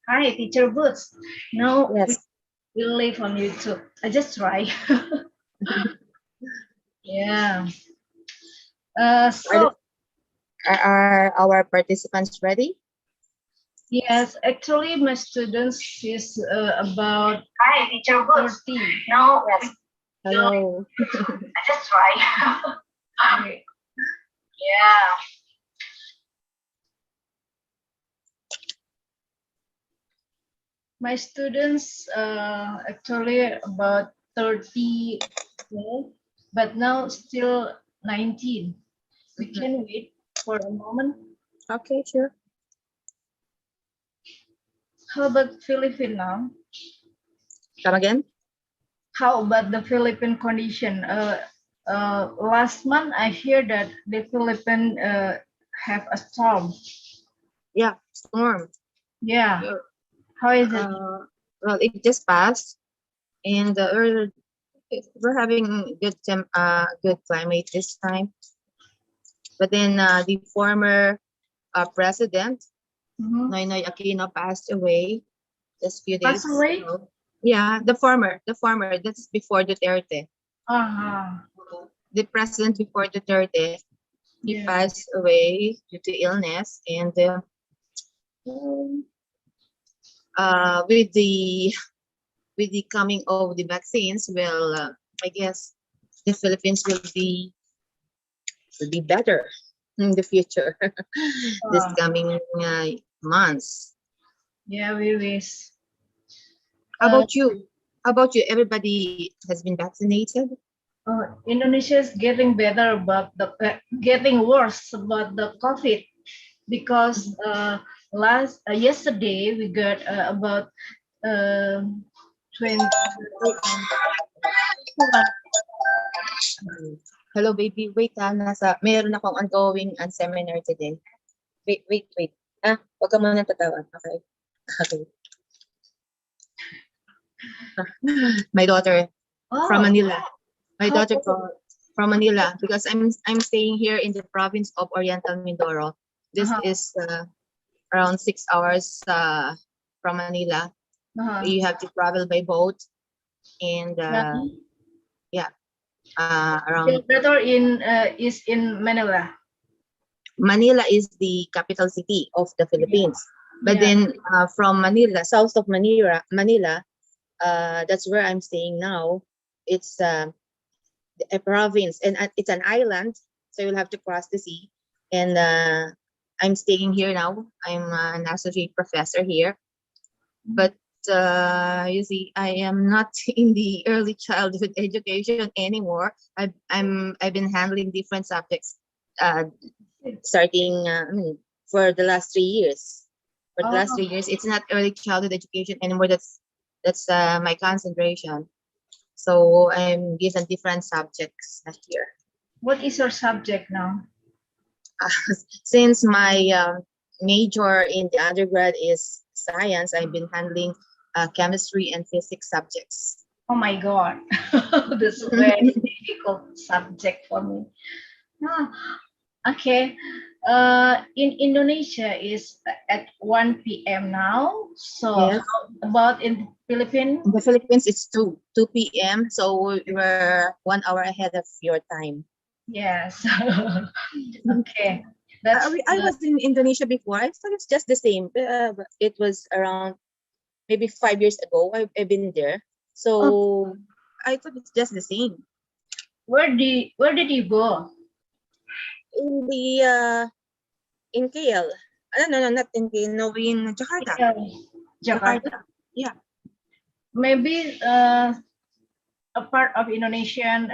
Hi, Teacher Boots. Now Yes. we live on YouTube. I just try. Yeah. Uh, Are, so are our participants ready? yes, actually, my students is about Hi, Teacher Boots. 30. Now Yes. Hello. I just try. Okay. Yeah. My students actually about 30, but now still 19. We can wait for a moment. Okay, sure. How about Philippine now? Come again? How about the Philippine condition? Last month I hear that the Philippines have a storm. Yeah, storm. Yeah. Uh, How is it? well, it just passed, and we're having good climate this time. But then the former president, Mhm. Noynoy Aquino, passed away just few Pass days away? ago. Yeah, the former. That's before Duterte. Uh-huh. The president before Duterte, he Yeah. passed away due to illness, and um, with the coming of the vaccines, well, I guess the Philippines will be better in the future. This Uh, coming months. yeah, we wish. How Uh, about you? How about you? Everybody has been vaccinated? Indonesia is getting better, but getting worse about the COVID because last yesterday we got about uh, 20. Hello, baby. Wait meron akong ongoing seminar today. Wait. Huwag ka muna tatawag. Okay. Okay. My daughter from Oh, Manila. My how daughter from Manila because I'm staying here in the province of Oriental Mindoro. This uh-huh, is around 6 hours from Manila. uh-huh. You have to travel by boat, and Yeah. yeah, Your around daughter is in Manila. Manila is the capital city of the Yeah. Philippines. But Yeah. then from Manila, south of Manila, that's where I'm staying now. It's a province, and it's an island, so you'll have to cross the sea. And I'm staying here now. I'm an associate professor here, but you see, I am not in the early childhood education anymore. I've been handling different subjects, uh, starting for the last 3 years. For the last Oh, 3 years, it's not early childhood education anymore. That's my concentration. So I'm given different subjects last year. what is your subject now? Since my major in the undergrad is science, I've been handling chemistry and physics subjects. Oh my God, that's a very difficult subject for me. Ah, okay. In Indonesia is at 1 p.m. now. So Yes. how about in Philippines? In the Philippines, it's 2 p.m. So you're 1 hour ahead of your time. Yes. Okay. That's I was in Indonesia before. I thought it's just the same. But it was around maybe 5 years ago. I've been there. oh, So I thought it's just the same. where did you go? In the in KL. No, not in KL. No, in Jakarta. Yeah, Jakarta. Jakarta. Yeah. Maybe a part of Indonesian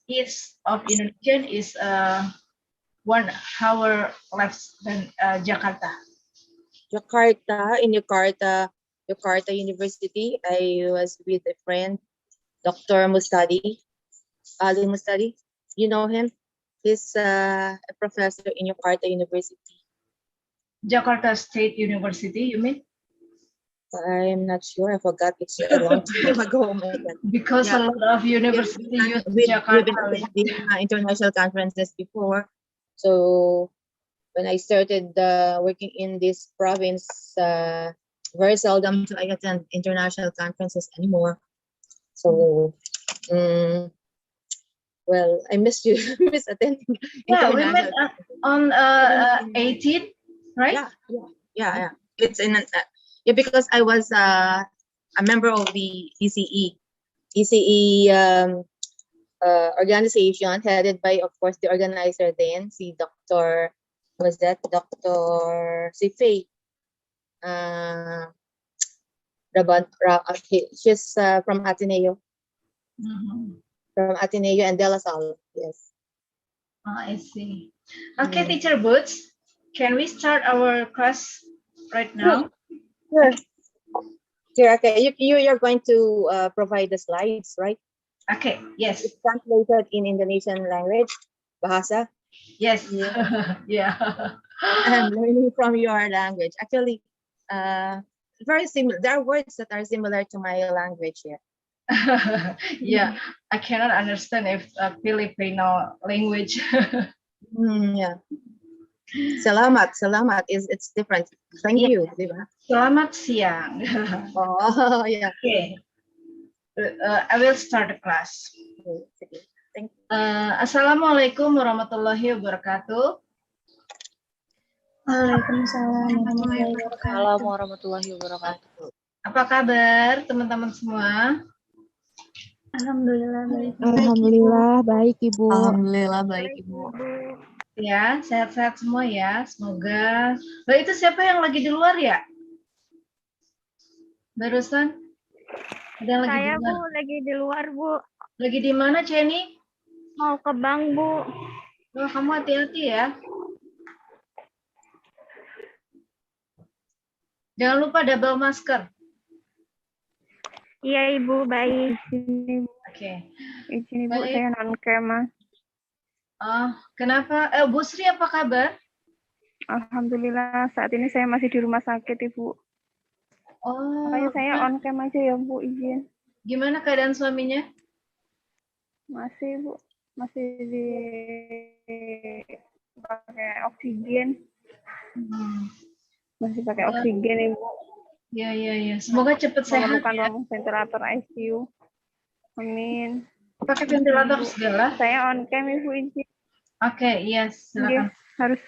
east of Indonesian is 1 hour less than Jakarta. Jakarta University. I was with a friend, Dr. Mustadi, Ali Mustadi. You know him? He's a professor in Jakarta University. Jakarta State University, you mean? I'm not sure. I forgot. It's a long time ago. Oh my God. Because Yeah, a lot of university use we've been Jakarta. attending international conferences before. So when I started working in this province, very seldom do I attend international conferences anymore. So, well, I miss you, miss attending Yeah, we met international. on 18, right? Yeah. It's in yeah, because I was a member of the ECE organization headed by, of course, the organizer then, si Dr. Was that Dr. Si Faye? She's from Ateneo, Mhm. and De La Salle. Yes. I see. Okay, Teacher Boots, can we start our class right now? Sure. Sure. Okay. You're going to provide the slides, right? Okay, yes. It's translated in Indonesian language, bahasa. Yes. Yeah. Yeah. I'm learning from your language. Actually, very similar. There are words that are similar to my language here. Yeah, I cannot understand if Filipino language. Yeah. Salamat is it's different. Thank Yeah. you, di ba? Selamat siang. Oh, yeah. Okay, I will start the class. Sige. Thank you. Assalamualaikum warahmatullahi wabarakatuh. Waalaikumsalam warahmatullahi wabarakatuh. Apa kabar teman-teman semua? Alhamdulillah baik. Alhamdulillah baik Ibu. Alhamdulillah baik Ibu. Ya, sehat-sehat semua ya. Semoga. Loh, itu siapa yang lagi di luar ya? Barusan? Ada yang lagi di Saya luar? Bu lagi di luar Bu. Lagi di mana, Ceni? Mau ke bank Bu. Oh, kamu hati-hati ya. Jangan lupa double masker. Iya Ibu baik. Ini Bu. Oke. Izin Ibu Baik. saya non kema. Kenapa? Bu Sri apa kabar? Alhamdulillah saat ini saya masih di rumah sakit Ibu. Oh, Makanya saya on cam aja ya Bu izin. gimana keadaan suaminya? Masih Bu masih di pakai oksigen. Masih pakai oksigen Ibu. Ya. Semoga cepat sehat. Memerlukan Ya. ruang ventilator ICU. Amin. Pakai ventilator segala. Saya on cam Ibu izin. Oke, yes, silakan. Harus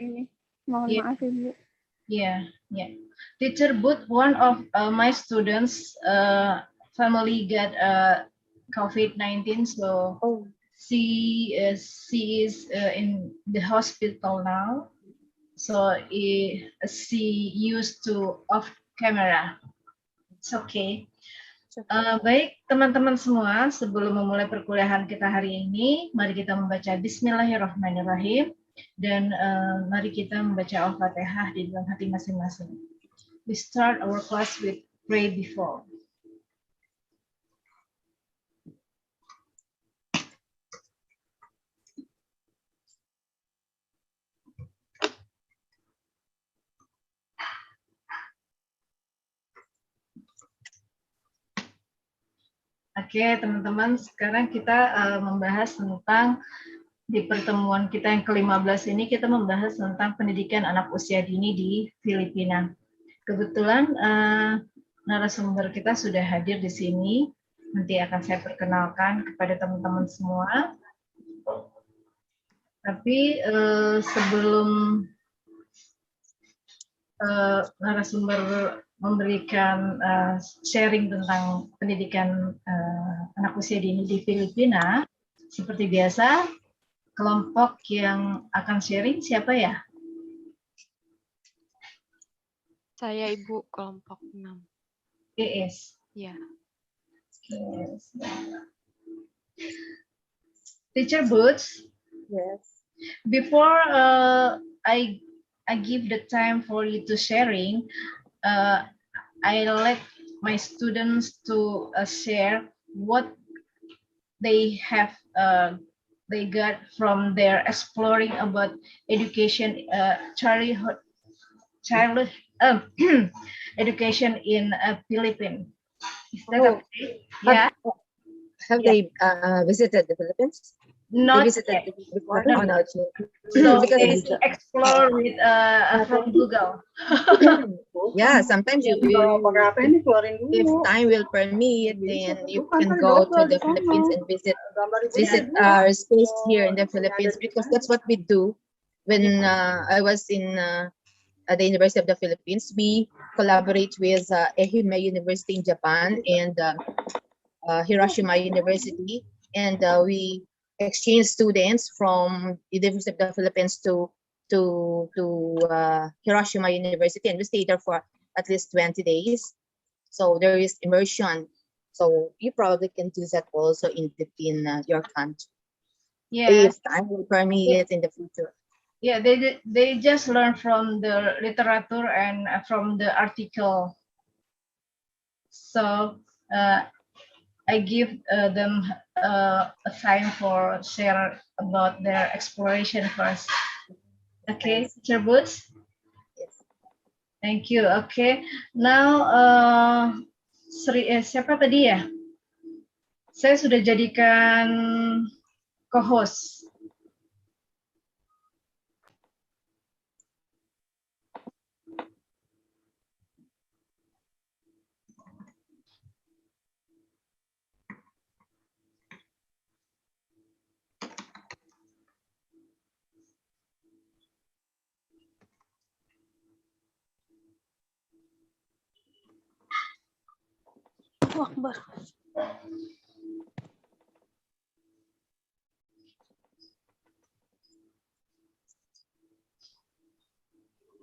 ini. Mohon Iya. maaf Ibu. Yeah. Teacher Booth, one of my students' family got COVID-19, so she is in the hospital now. So she used to off camera. It's okay. Baik, teman-teman semua, sebelum memulai perkuliahan kita hari ini, mari kita membaca Bismillahirrahmanirrahim dan mari kita membaca Al-Fatihah di dalam hati masing-masing. We start our class with pray before. Oke, teman-teman, sekarang kita membahas tentang di pertemuan kita yang ke-15 ini kita membahas tentang pendidikan anak usia dini di Filipina. Kebetulan narasumber kita sudah hadir di sini. Nanti akan saya perkenalkan kepada teman-teman semua. Tapi sebelum narasumber memberikan sharing tentang pendidikan anak usia dini di Filipina, seperti biasa, kelompok yang akan sharing siapa ya? Saya Ibu kelompok 6. ES. Ya. Yes. Teacher Boots. Yes. Before I give the time for you to sharing, I like my students to share what they have they got from their exploring about education, childhood education in Philippines. Is that okay? Yeah. Have they visited the Philippines? You not visited yet. before? Not Oh, no, yet. it's new. So Because they explore with from Google. yeah, sometimes Yeah. if time will permit, then you can go to the Philippines and visit our space here in the Philippines, because that's what we do. When I was in at the University of the Philippines, we collaborate with Ehime University in Japan and Hiroshima University, and we exchange students from University of the Philippines to Hiroshima University, and we stay there for at least 20 days. So there is immersion. So you probably can do that also in your country Yeah. if time will permit in the future. Yeah, they just learn from the literature and from the article. So I give them a time for share about their exploration first. Okay, Teacher Boots. Yes. Thank you. Okay, now siapa tadi ya? Saya sudah jadikan co-host. Akbar.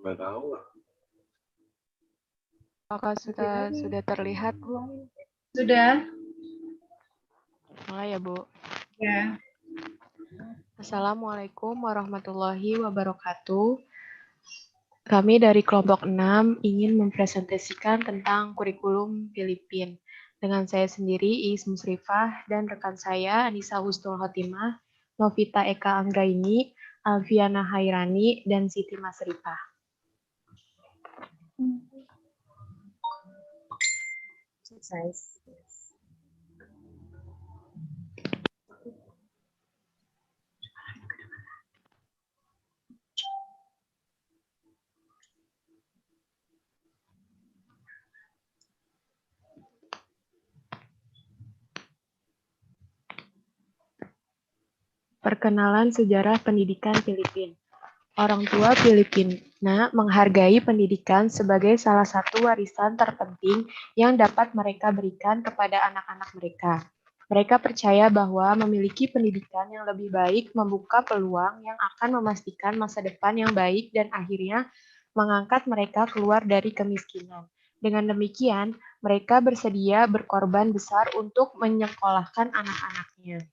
Nggak tahu. Apakah sudah terlihat, Bu? Sudah? Ya, Bu. Ya. Assalamualaikum warahmatullahi wabarakatuh. Kami dari kelompok 6 ingin mempresentasikan tentang kurikulum Filipina. Dengan saya sendiri, Iis Musrifah, dan rekan saya, Anissa Husnul Khotimah, Novita Eka Anggraini, Alfiana Hairani, dan Siti Masrifah. Nice. Perkenalan sejarah pendidikan Filipina. Orang tua Filipina menghargai pendidikan sebagai salah satu warisan terpenting yang dapat mereka berikan kepada anak-anak mereka. Mereka percaya bahwa memiliki pendidikan yang lebih baik membuka peluang yang akan memastikan masa depan yang baik dan akhirnya mengangkat mereka keluar dari kemiskinan. Dengan demikian, mereka bersedia berkorban besar untuk menyekolahkan anak-anaknya.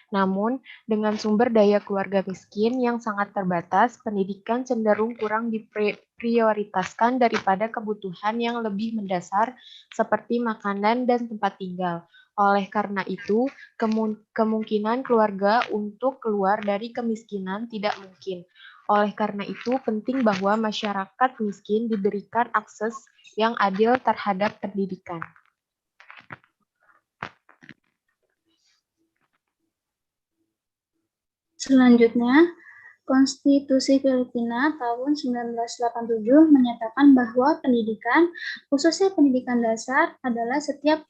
Namun, dengan sumber daya keluarga miskin yang sangat terbatas, pendidikan cenderung kurang diprioritaskan daripada kebutuhan yang lebih mendasar seperti makanan dan tempat tinggal. Oleh karena itu, kemungkinan keluarga untuk keluar dari kemiskinan tidak mungkin. Oleh karena itu, penting bahwa masyarakat miskin diberikan akses yang adil terhadap pendidikan. Selanjutnya, Konstitusi Filipina tahun 1987 menyatakan bahwa pendidikan, khususnya pendidikan dasar, adalah setiap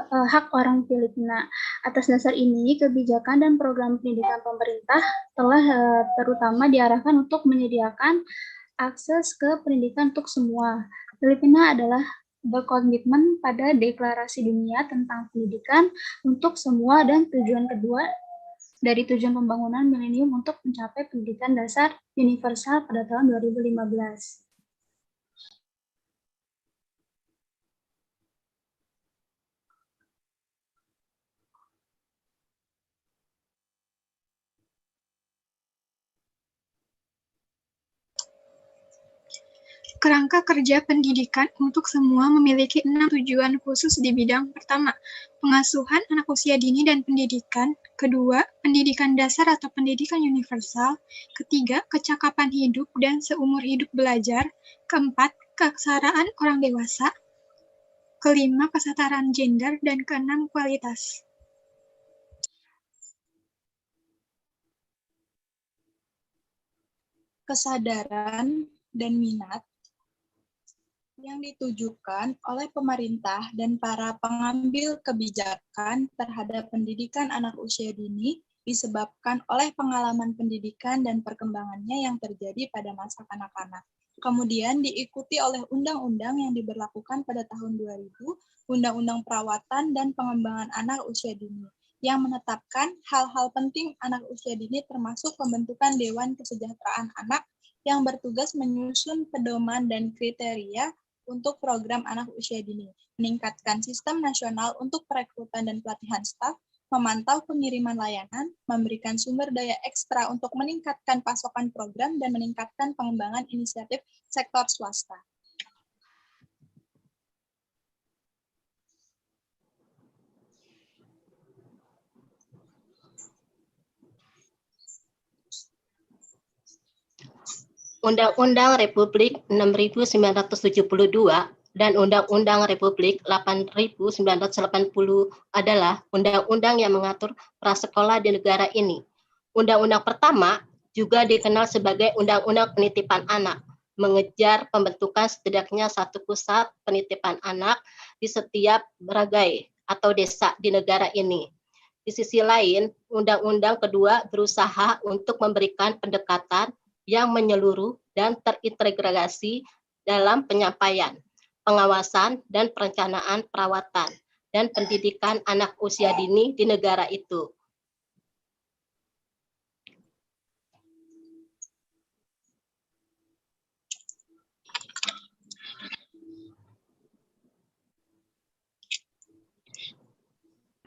hak orang Filipina. Atas dasar ini, kebijakan dan program pendidikan pemerintah telah terutama diarahkan untuk menyediakan akses ke pendidikan untuk semua. Filipina adalah berkomitmen pada Deklarasi Dunia tentang Pendidikan untuk Semua dan tujuan kedua dari tujuan pembangunan milenium untuk mencapai pendidikan dasar universal pada tahun 2015. Kerangka kerja pendidikan untuk semua memiliki 6 tujuan khusus di bidang pertama, pengasuhan anak usia dini dan pendidikan, kedua, pendidikan dasar atau pendidikan universal, ketiga, kecakapan hidup dan seumur hidup belajar, keempat, keaksaraan orang dewasa, kelima, kesetaraan gender, dan keenam, kualitas. kesadaran, dan minat yang ditujukan oleh pemerintah dan para pengambil kebijakan terhadap pendidikan anak usia dini disebabkan oleh pengalaman pendidikan dan perkembangannya yang terjadi pada masa kanak-kanak. Kemudian diikuti oleh undang-undang yang diberlakukan pada tahun 2000, Undang-Undang Perawatan dan Pengembangan Anak Usia Dini, yang menetapkan hal-hal penting anak usia dini termasuk pembentukan Dewan Kesejahteraan Anak yang bertugas menyusun pedoman dan kriteria untuk program anak usia dini, meningkatkan sistem nasional untuk perekrutan dan pelatihan staf, memantau pengiriman layanan, memberikan sumber daya ekstra untuk meningkatkan pasokan program, dan meningkatkan pengembangan inisiatif sektor swasta. Undang-Undang Republik 6.972 dan Undang-Undang Republik 8.980 adalah undang-undang yang mengatur prasekolah di negara ini. Undang-undang pertama juga dikenal sebagai Undang-Undang Penitipan Anak, mengejar pembentukan setidaknya satu pusat penitipan anak di setiap beragai atau desa di negara ini. Di sisi lain, Undang-Undang kedua berusaha untuk memberikan pendekatan yang menyeluruh dan terintegrasi dalam penyampaian, pengawasan, dan perencanaan perawatan dan pendidikan anak usia dini di negara itu.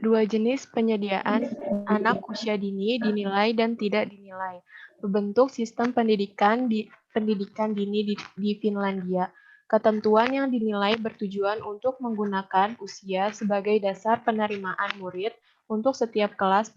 Dua jenis penyediaan anak usia dini dinilai dan tidak dinilai. Membentuk sistem pendidikan dini di Finlandia. Ketentuan yang dinilai bertujuan untuk menggunakan usia sebagai dasar penerimaan murid untuk setiap kelas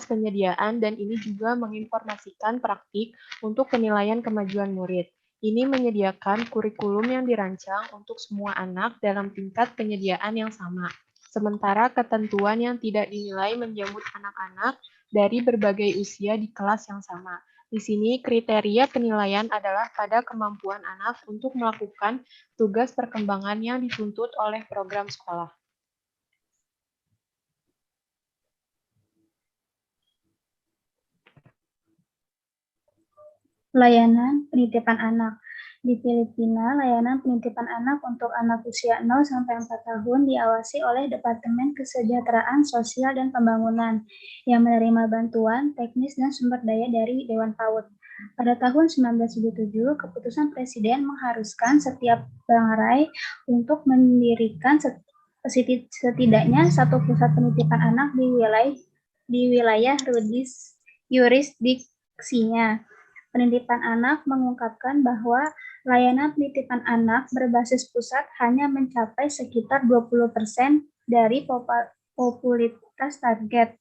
penyediaan, dan ini juga menginformasikan praktik untuk penilaian kemajuan murid. Ini menyediakan kurikulum yang dirancang untuk semua anak dalam tingkat penyediaan yang sama. Sementara ketentuan yang tidak dinilai menjemput anak-anak dari berbagai usia di kelas yang sama. Di sini kriteria penilaian adalah pada kemampuan anak untuk melakukan tugas perkembangan yang dituntut oleh program sekolah. Layanan penitipan anak. Di Filipina, layanan penitipan anak untuk anak usia 0 sampai 4 tahun diawasi oleh Departemen Kesejahteraan Sosial dan Pembangunan yang menerima bantuan teknis dan sumber daya dari Dewan PAUD. Pada tahun 1977, keputusan Presiden mengharuskan setiap Bangrai untuk mendirikan setidaknya satu pusat penitipan anak di wilayah yurisdiksinya. Penitipan anak mengungkapkan bahwa layanan penitipan anak berbasis pusat hanya mencapai sekitar 20% dari popularitas target.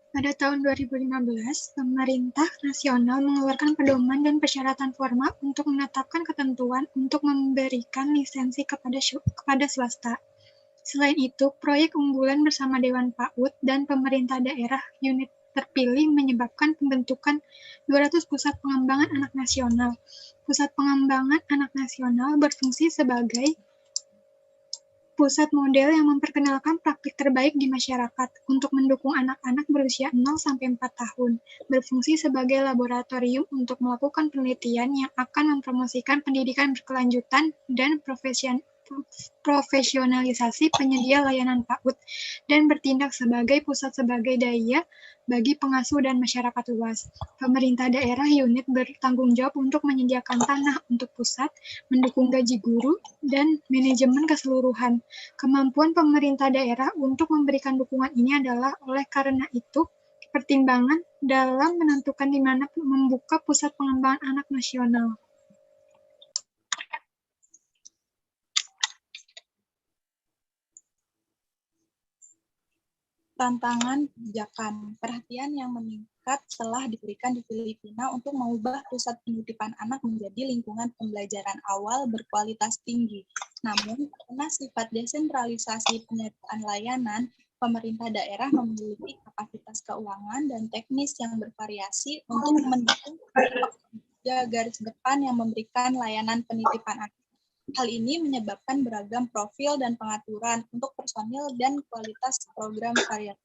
Pada tahun 2015, pemerintah nasional mengeluarkan pedoman dan persyaratan formal untuk menetapkan ketentuan untuk memberikan lisensi kepada swasta. Selain itu, proyek unggulan bersama Dewan PAUD dan pemerintah daerah unit terpilih menyebabkan pembentukan 200 pusat pengembangan anak nasional. Pusat pengembangan anak nasional berfungsi sebagai pusat model yang memperkenalkan praktik terbaik di masyarakat untuk mendukung anak-anak berusia 0 sampai 4 tahun, berfungsi sebagai laboratorium untuk melakukan penelitian yang akan mempromosikan pendidikan berkelanjutan dan profesionalisasi penyedia layanan PAUD, dan bertindak sebagai pusat sebagai daya bagi pengasuh dan masyarakat luas. Pemerintah daerah unit bertanggung jawab untuk menyediakan tanah untuk pusat, mendukung gaji guru, dan manajemen keseluruhan. Kemampuan pemerintah daerah untuk memberikan dukungan ini adalah oleh karena itu pertimbangan dalam menentukan di mana membuka pusat pengembangan anak nasional. Tantangan kebijakan. Perhatian yang meningkat telah diberikan di Filipina untuk mengubah pusat penitipan anak menjadi lingkungan pembelajaran awal berkualitas tinggi. Namun, karena sifat desentralisasi penyertaan layanan, pemerintah daerah memiliki kapasitas keuangan dan teknis yang bervariasi untuk mendukung pekerja garis depan yang memberikan layanan penitipan anak. Hal ini menyebabkan beragam profil dan pengaturan untuk personil dan kualitas program variatif.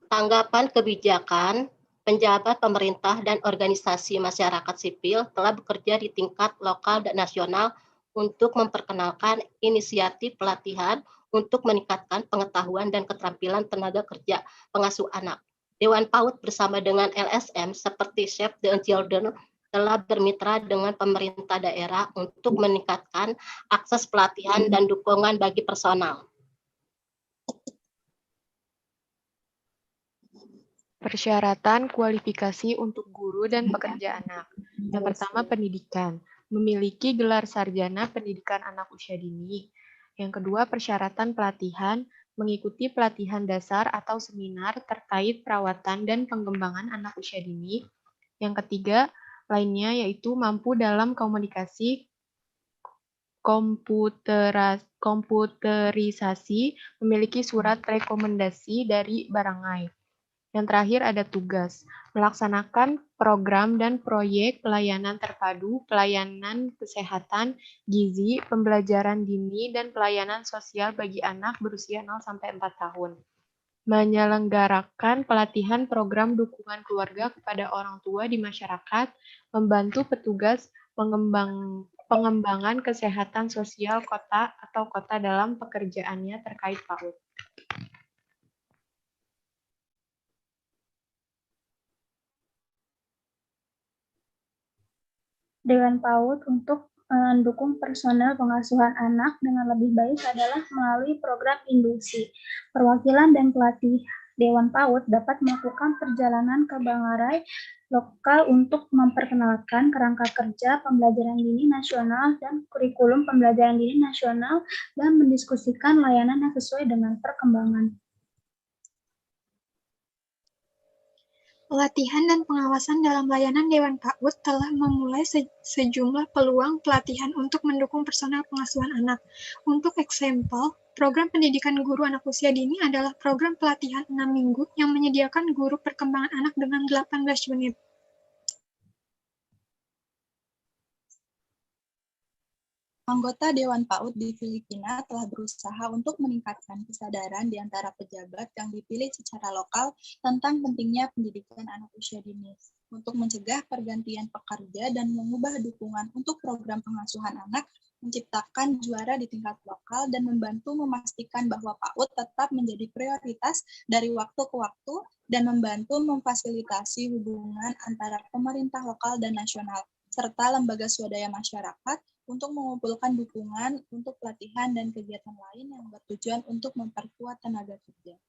Tanggapan kebijakan, penjabat pemerintah dan organisasi masyarakat sipil telah bekerja di tingkat lokal dan nasional untuk memperkenalkan inisiatif pelatihan untuk meningkatkan pengetahuan dan keterampilan tenaga kerja pengasuh anak. Dewan PAUD bersama dengan LSM seperti Save the Children telah bermitra dengan pemerintah daerah untuk meningkatkan akses pelatihan dan dukungan bagi personal. Persyaratan kualifikasi untuk guru dan pekerja anak. Yang pertama, pendidikan. Memiliki gelar sarjana pendidikan anak usia dini. Yang kedua, persyaratan pelatihan. Mengikuti pelatihan dasar atau seminar terkait perawatan dan pengembangan anak usia dini. Yang ketiga, lainnya yaitu mampu dalam komunikasi komputerisasi, memiliki surat rekomendasi dari Barangai. Yang terakhir ada tugas, melaksanakan program dan proyek pelayanan terpadu, pelayanan kesehatan, gizi, pembelajaran dini, dan pelayanan sosial bagi anak berusia 0-4 tahun. Menyelenggarakan pelatihan program dukungan keluarga kepada orang tua di masyarakat, membantu petugas pengembangan kesehatan sosial kota atau kota dalam pekerjaannya terkait PAUD. Dewan PAUD untuk mendukung personel pengasuhan anak dengan lebih baik adalah melalui program induksi. Perwakilan dan pelatih Dewan PAUD dapat melakukan perjalanan ke Bangarai lokal untuk memperkenalkan kerangka kerja pembelajaran dini nasional dan kurikulum pembelajaran dini nasional dan mendiskusikan layanan yang sesuai dengan perkembangan. Pelatihan dan pengawasan dalam layanan Dewan PAUD telah memulai sejumlah peluang pelatihan untuk mendukung personel pengasuhan anak. Untuk eksempel, program pendidikan guru anak usia dini adalah program pelatihan 6 minggu yang menyediakan guru perkembangan anak dengan 18 unit. Anggota Dewan PAUD di Filipina telah berusaha untuk meningkatkan kesadaran di antara pejabat yang dipilih secara lokal tentang pentingnya pendidikan anak usia dini untuk mencegah pergantian pekerja dan mengubah dukungan untuk program pengasuhan anak, menciptakan juara di tingkat lokal, dan membantu memastikan bahwa PAUD tetap menjadi prioritas dari waktu ke waktu dan membantu memfasilitasi hubungan antara pemerintah lokal dan nasional, serta lembaga swadaya masyarakat untuk mengumpulkan dukungan untuk pelatihan dan kegiatan lain yang bertujuan untuk memperkuat tenaga kerja.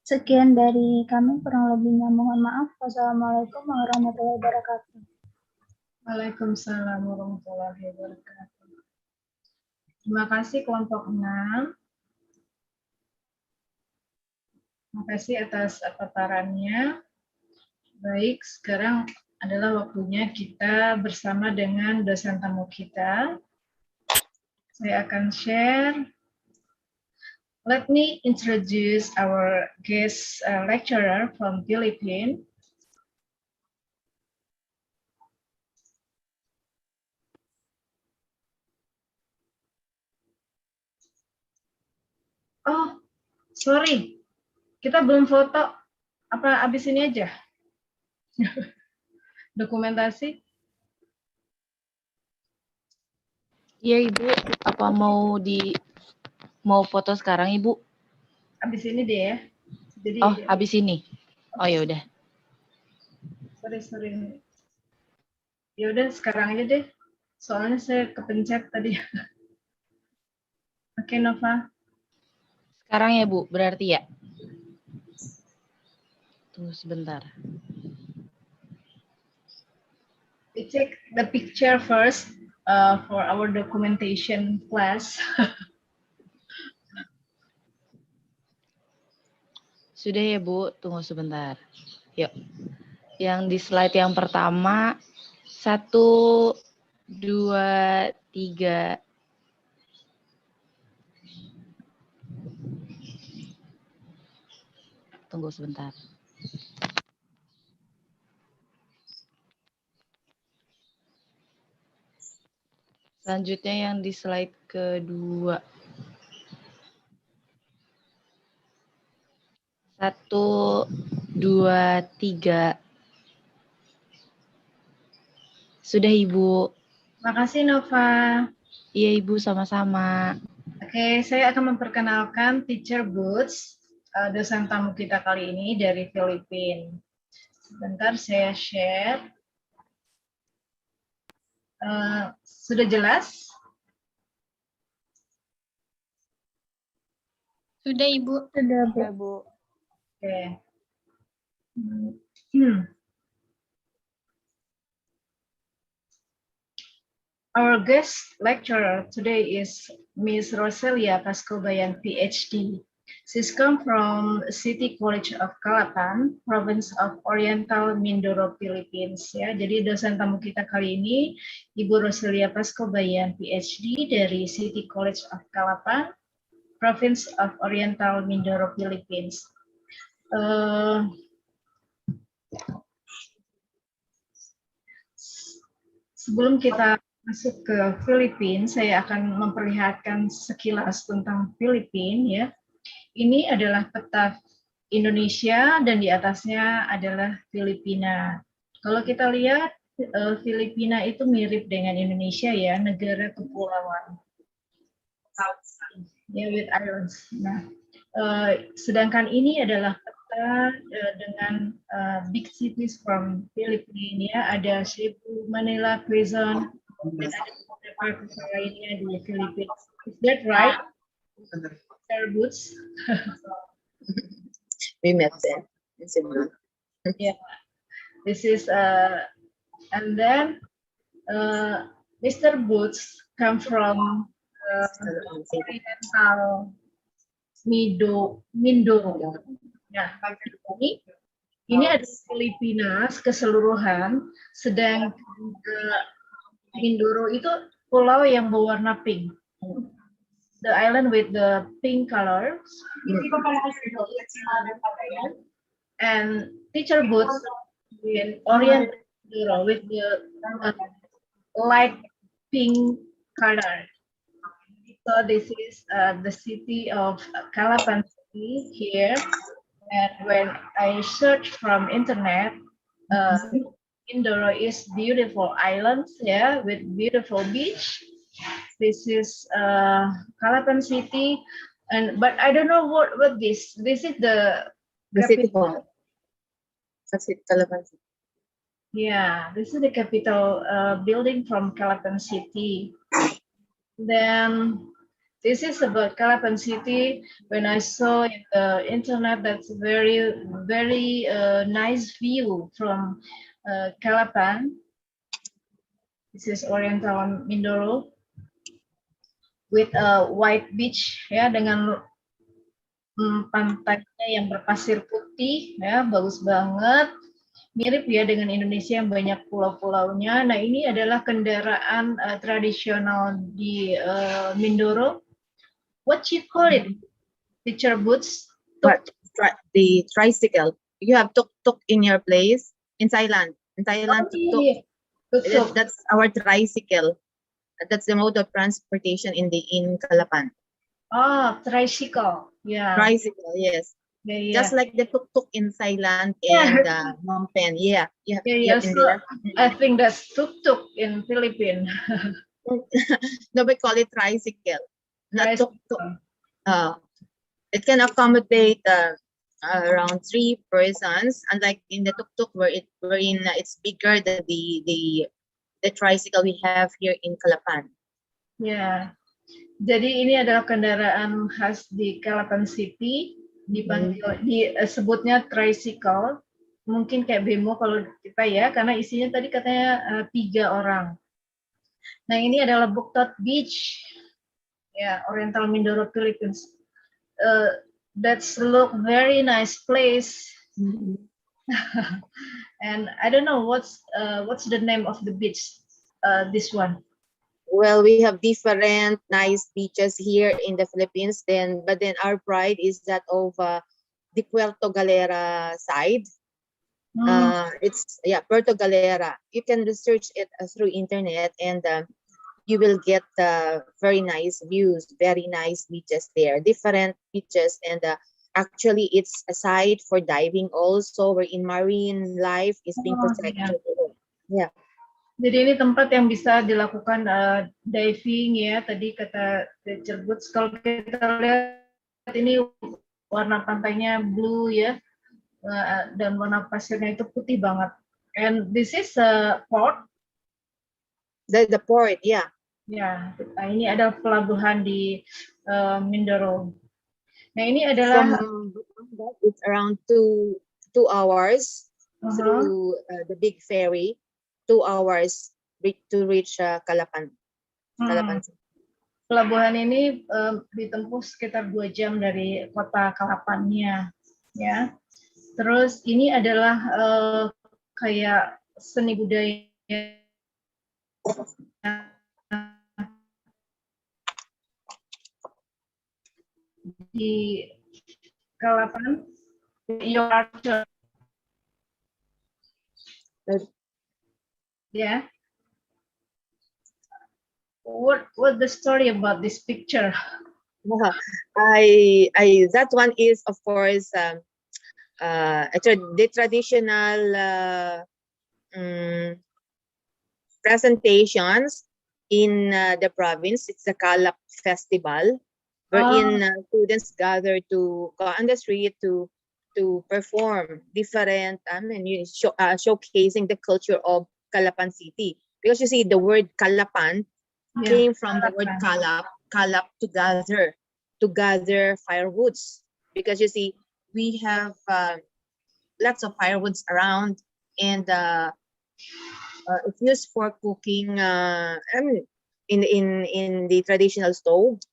Sekian dari kami, kurang lebihnya mohon maaf. Wassalamualaikum warahmatullahi wabarakatuh. Waalaikumsalam warahmatullahi wabarakatuh. Terima kasih kelompok 6. Terima kasih atas paparannya. Baik, sekarang adalah waktunya kita bersama dengan dosen tamu kita. Saya akan share. Let me introduce our guest lecturer from Philippines. Oh, sorry. Kita belum foto. Apa abis ini aja? Dokumentasi? Iya Ibu, apa mau foto sekarang Ibu? Abis ini deh ya. Jadi, oh, habis ini. Oh ya udah. Sorry. Ya udah sekarang aja deh. Soalnya saya kepencet tadi. Oke, Nova. Sekarang ya Bu, berarti ya. Tunggu sebentar. We take the picture first for our documentation class. Sudah ya Bu, tunggu sebentar. Yuk. Yang di slide yang pertama, 1, 2, 3. Tunggu sebentar. Selanjutnya yang di slide kedua. 1, 2, 3. Sudah Ibu. Makasih Nova. Iya Ibu, sama-sama. Oke, saya akan memperkenalkan Teacher Boots, dosen tamu kita kali ini dari Philippine. Sebentar saya share. Sudah jelas? Sudah, Ibu. Sudah, Bu. Ya, Bu. Oke. Our guest lecturer today is Miss Roselia Pascobayan, PhD. She's come from City College of Calapan, Province of Oriental Mindoro, Philippines. Ya, jadi dosen tamu kita kali ini Ibu Roselia Pascobayan, PhD dari City College of Calapan, Province of Oriental Mindoro, Philippines. Sebelum kita masuk ke Filipina, saya akan memperlihatkan sekilas tentang Filipina ya. Ini adalah peta Indonesia dan di atasnya adalah Filipina. Kalau kita lihat Filipina itu mirip dengan Indonesia ya, negara kepulauan. Ya, with islands. Nah, sedangkan ini adalah peta dengan big cities from Philippines ya, ada Cebu, Manila, Quezon, dan ada beberapa kota lainnya di Filipina. Is that right? Boots. We met there in Cebu. Yeah, this is and then Mr. Boots come from Oriental Mindoro. Ya, ini ada Filipina keseluruhan, sedang Mindoro itu pulau yang berwarna pink. The island with the pink colors. And Teacher Boots in Orient Mindoro with the light pink color. So this is the city of Calapan City here. And when I search from internet, Mindoro is beautiful islands, yeah, with beautiful beach. This is Calapan City, but I don't know what this. This is the city hall. Calapan City. Yeah, this is the capital building from Calapan City. Then this is about Calapan City. When I saw in the internet, that's very nice view from Calapan. This is Oriental Mindoro with a white beach ya, dengan pantainya yang berpasir putih ya, bagus banget. Mirip ya dengan Indonesia yang banyak pulau-pulaunya. Nah, ini adalah kendaraan tradisional di Mindoro. What you call it, Teacher Boots? The tricycle. You have tuk-tuk in your place in Thailand. In Thailand, tuk-tuk. That's our tricycle. That's the mode of transportation in Calapan. Oh, tricycle. Yeah. Tricycle, yes. Yeah. Just like the tuk-tuk in Thailand and Phnom Penh. Yeah. So I think that's tuk-tuk in Philippines. No, we call it tricycle. Not tuk-tuk. It can accommodate around 3 persons, unlike in the tuk-tuk wherein it's bigger than the tricycle we have here in Calapan. Yeah. Jadi ini adalah kendaraan khas di Kalapan City, disebutnya tricycle, mungkin kayak bemo kalau kita ya, karena isinya tadi katanya 3 orang. Nah ini adalah Buktot Beach, ya Oriental Mindoro, Philippines. That's look very nice place, and I don't know what's the name of the beach, this one. Well, we have different nice beaches here in the Philippines. But then our pride is that of the Puerto Galera side. It's Puerto Galera. You can research it through internet, and you will get very nice views, very nice beaches there, different beaches, and actually it's a site for diving also, where in marine life is being protected. Yeah. Jadi ini tempat yang bisa dilakukan diving ya. Tadi kata Teacher Boots, kalau kita lihat ini warna pantainya blue ya, dan warna pasirnya itu putih banget. And this is a port. The port, yeah. Ya, ini ada pelabuhan di Mindoro. Nah ini adalah it's around two hours through the big ferry. 2 hours to reach Kalapan. Pelabuhan ini ditempuh sekitar 2 jam dari kota Kalapannya, ya. Terus ini adalah kayak seni budaya di Kalapan. Your archer. Yeah. What the story about this picture? That one is of course the traditional presentations in the province. It's the Kalap festival, wherein students gather to go on the street to perform different showcasing the culture of Kalapan City, because you see the word Kalapan came from the word kalap to gather firewoods, because you see we have lots of firewoods around, and it's used for cooking. In the traditional stove,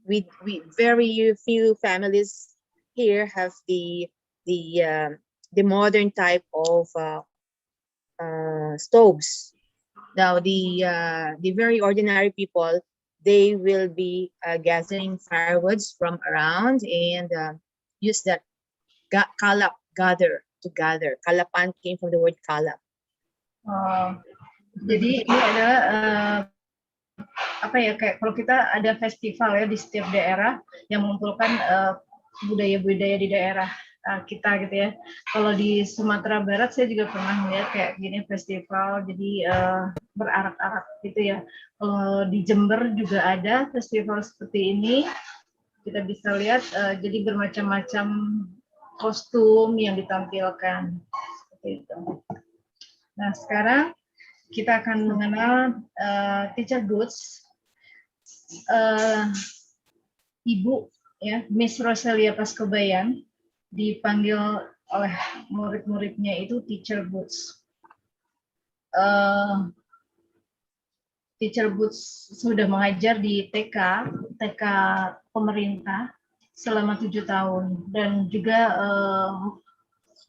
we very few families here have the modern type of stoves. Now the very ordinary people, they will be gathering firewoods from around and use that kalap, gather. Kalapan came from the word kalap. Jadi ini adalah kayak kalau kita ada festival ya di setiap daerah yang mengumpulkan budaya-budaya di daerah kita gitu ya. Kalau di Sumatera Barat saya juga pernah melihat kayak gini festival, jadi berarak-arak gitu ya. Kalau di Jember juga ada festival seperti ini, kita bisa lihat jadi bermacam-macam kostum yang ditampilkan seperti itu. Nah sekarang kita akan mengenal Teacher Boots, Ibu ya, Miss Roselia Pascobayan, dipanggil oleh murid-muridnya itu Teacher Boots. Teacher Boots sudah mengajar di TK pemerintah selama 7 tahun, dan juga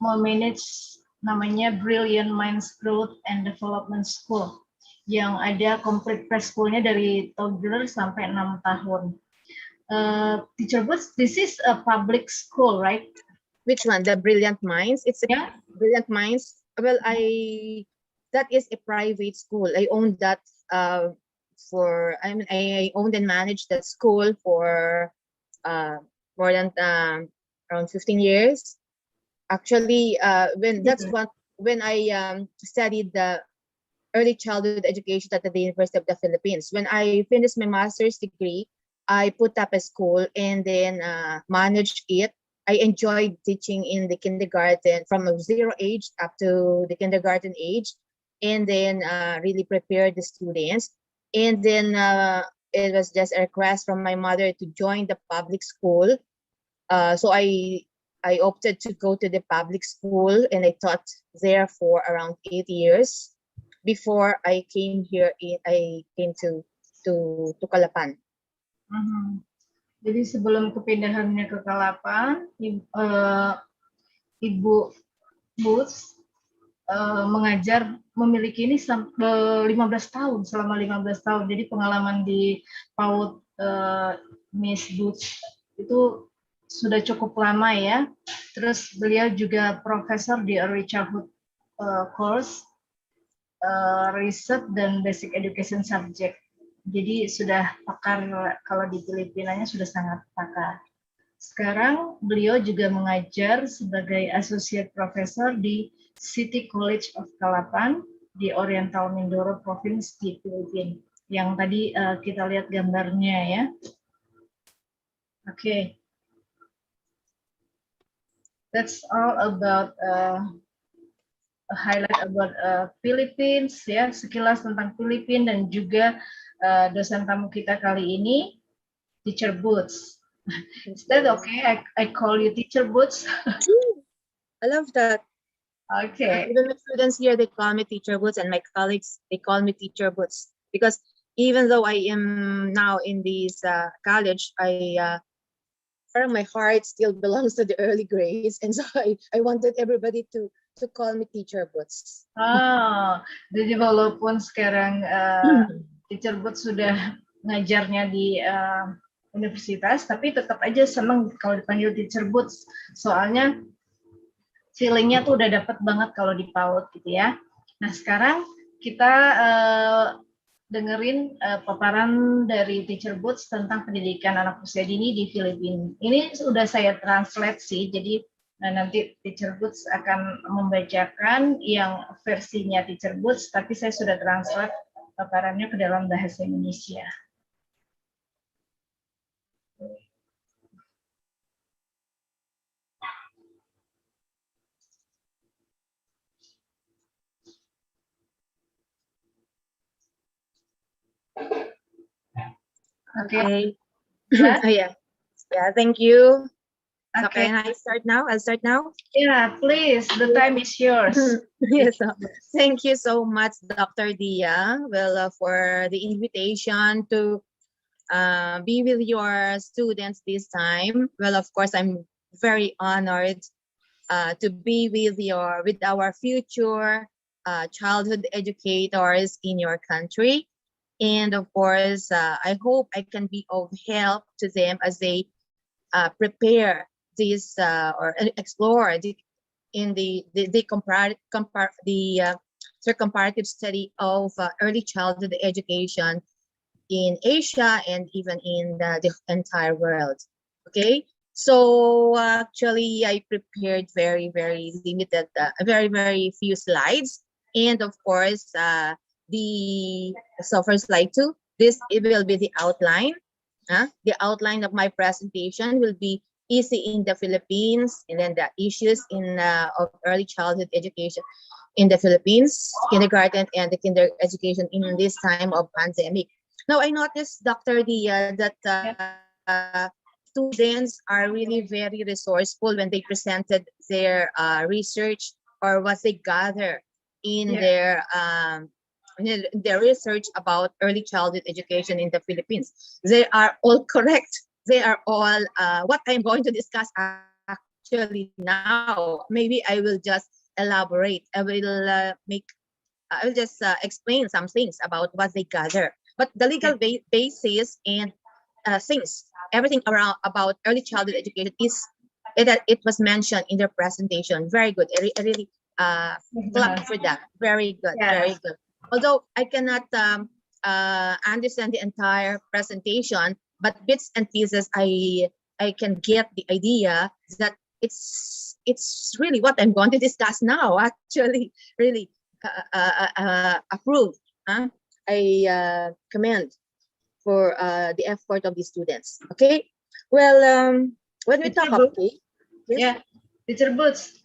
memanage namanya Brilliant Minds Growth and Development School, yang ada complete preschoolnya dari toddler sampai 6 tahun. Teacher Boots, this is a public school, right? Which one? The Brilliant Minds? It's a Brilliant Minds. Well, that is a private school. I own that I owned and managed that school for more than around 15 years. Actually, when I studied the early childhood education at the University of the Philippines. When I finished my master's degree, I put up a school and then managed it. I enjoyed teaching in the kindergarten from a 0 age up to the kindergarten age, and then really prepared the students. And then it was just a request from my mother to join the public school. So I opted to go to the public school, and I taught there for around 8 years before I came here. I came to Calapan. Jadi sebelum kepindahannya ke Kalapan, Ibu Boots mengajar memiliki ini sampai 15 tahun, selama 15 tahun. Jadi pengalaman di PAUD Miss Boots itu sudah cukup lama ya. Terus beliau juga profesor di Early Childhood Course, Research dan Basic Education Subject. Jadi sudah pakar, kalau di Filipinanya sudah sangat pakar. Sekarang beliau juga mengajar sebagai Associate Professor di City College of Calapan di Oriental Mindoro Province di Filipina. Yang tadi kita lihat gambarnya ya. Oke. That's all about a highlight about Philippines ya, sekilas tentang Filipina, dan juga dosen tamu kita kali ini, Teacher Boots. Is that okay? I call you Teacher Boots. I love that. Okay. Even my students here, they call me Teacher Boots, and my colleagues, they call me Teacher Boots, because even though I am now in this college, my heart still belongs to the early grades, and so I wanted everybody to call me Teacher Boots. Jadi walaupun sekarang Teacher Boots sudah ngajarnya di universitas, tapi tetap aja seneng kalau dipanggil Teacher Boots, soalnya feelingnya tuh udah dapet banget kalau di PAUD gitu ya. Nah sekarang kita dengerin paparan dari Teacher Boots tentang pendidikan anak usia dini di Filipina. Ini sudah saya translate sih, jadi nanti Teacher Boots akan membacakan yang versinya Teacher Boots, tapi saya sudah translate paparannya ke dalam bahasa Indonesia. Okay. Yeah. Yeah, thank you. So Okay. can I start now? I'll start now. Yeah, please. The time is yours. Yes. Thank you so much, Dr. Dia, for the invitation to be with your students this time. Well, of course, I'm very honored to be with our future childhood educators in your country. And of course, I hope I can be of help to them as they prepare this or explore the comparative study of early childhood education in Asia and even in the entire world. Okay, so actually I prepared very limited, very few slides, and of course so for slide 2, it will be the outline. The outline of my presentation will be easy in the Philippines, and then the issues of early childhood education in the Philippines, kindergarten and the kinder education in this time of pandemic. Now I noticed, Dr. Dia, that students are really very resourceful when they presented their research or what they gather in their research about early childhood education in the Philippines. They are all correct. They are all what I'm going to discuss actually now. Maybe I will just elaborate. I will just explain some things about what they gather. But the legal basis and things, everything around about early childhood education it was mentioned in their presentation. Very good. I really clap for that. Very good. Yes. Very good. Although I cannot understand the entire presentation, but bits and pieces, I can get the idea that it's really what I'm going to discuss now. Actually, really approved. I commend for the effort of the students. Okay. Well, when we talk about Yeah, Teacher Boots,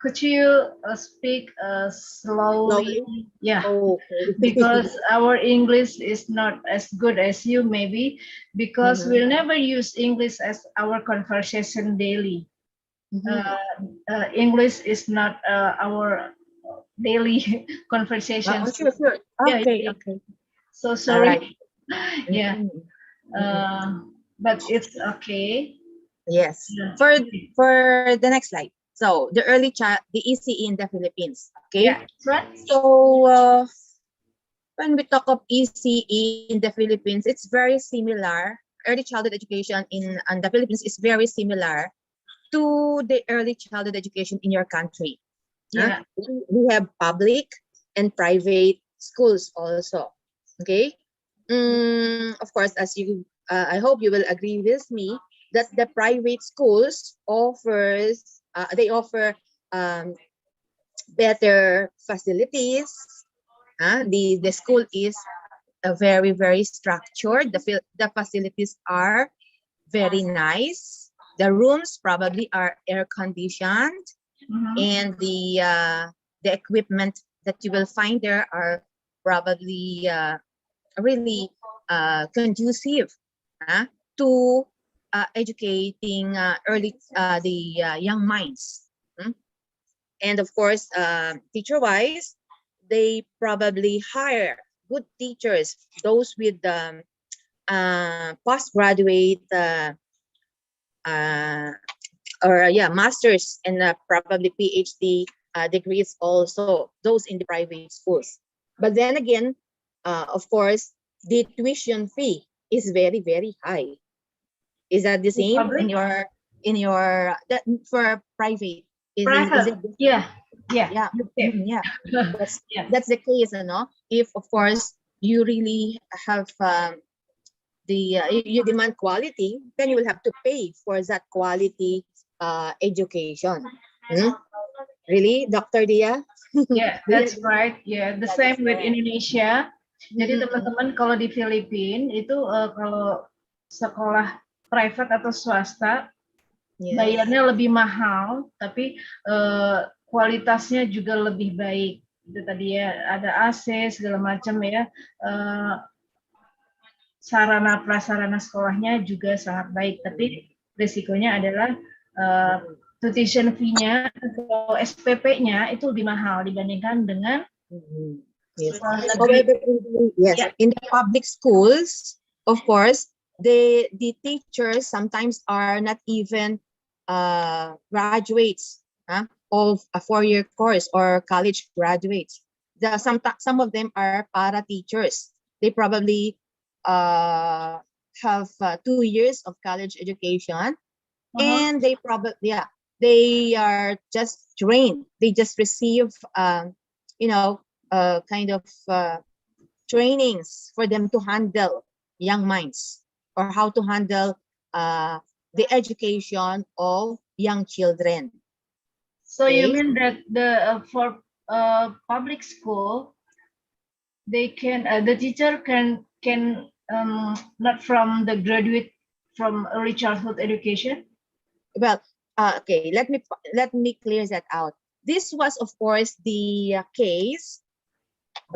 could you speak slowly? Slowly. Yeah, Okay. because our English is not as good as you, maybe, because Mhm. we'll never use English as our conversation daily. Mhm. English is not our daily conversation. Sure, sure. Yeah, Okay, yeah. okay. So All right. sorry. Yeah, Mhm. Mhm. but it's okay. Yes. Yeah. For the next slide. So the early child, the ECE in the Philippines. Okay. Yeah, that's right. So when we talk of ECE in the Philippines, it's very similar. Early childhood education in the Philippines is very similar to the early childhood education in your country. Yeah. We have public and private schools also. Okay. Of course, I hope you will agree with me that the private schools they offer um, better facilities. The school is very structured. The facilities are very nice. The rooms probably are air conditioned, Mhm. and the equipment that you will find there are probably really conducive uh, to educating the young minds. Mm. And of course, teacher wise, they probably hire good teachers, those with postgraduate uh, or masters and probably PhD degrees also, those in the private schools. But then again, of course, the tuition fee is very high. Is that the same Public, in your that for private? Is private. it the same? Yeah, yeah. Yeah, Okay. yeah. That's Yeah. that's the case, no? If of course you really have you demand quality, then you will have to pay for that quality education. Hmm? Really, Dr. Dia? Yeah, Do you that's agree? right. Yeah, the That is same with correct. Indonesia. Jadi Mm-mm. teman-teman kalau di Filipina itu kalau sekolah private atau swasta Yes. bayarnya lebih mahal, tapi kualitasnya juga lebih baik. Itu tadi ya, ada AC segala macam ya. Eh, Sarana prasarana sekolahnya juga sangat baik, tapi risikonya adalah eh, tuition fee-nya atau SPP-nya itu lebih mahal dibandingkan dengan Mhm. Yes. sekolah negeri. However, yes, Ya, in the public schools, of course, the teachers sometimes are not even graduates of a 4-year course or college graduates. Some of them are para teachers. They probably have 2 years of college education, and they are just trained. They just receive you know kind of trainings for them to handle young minds, or how to handle uh, the education of young children. So you Okay. mean that for public school the teacher can not from the graduate from early childhood education? Well, okay. Let me clear that out. This was, of course, the case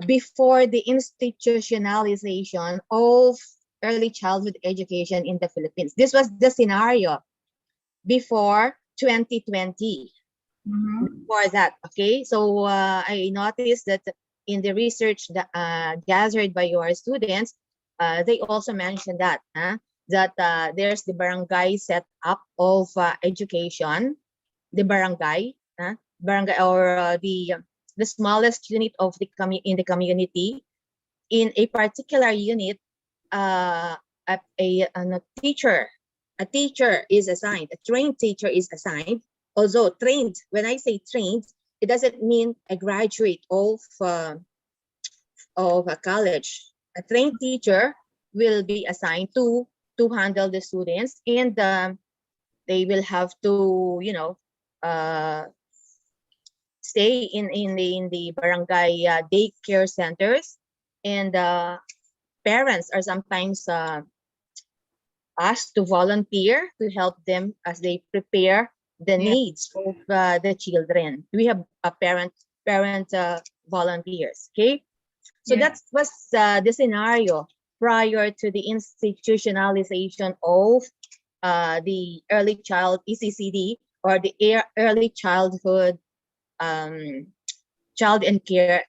before the institutionalization of early childhood education in the Philippines. This was the scenario before 2020. Before that, okay? So I noticed that in the research that gathered by your students, they also mentioned that there's the barangay setup of education, the barangay, or the smallest unit of in the community. In a particular unit, uh, a teacher is assigned, a trained teacher is assigned. Although trained, when I say trained, it doesn't mean a graduate of a college. A trained teacher will be assigned to handle the students, and they will have to uh, stay in the barangay daycare centers, and parents are sometimes asked to volunteer to help them as they prepare the needs of the children. We have a parent volunteers. Okay, so that was the scenario prior to the institutionalization of the early child ECCD, or the early childhood child and care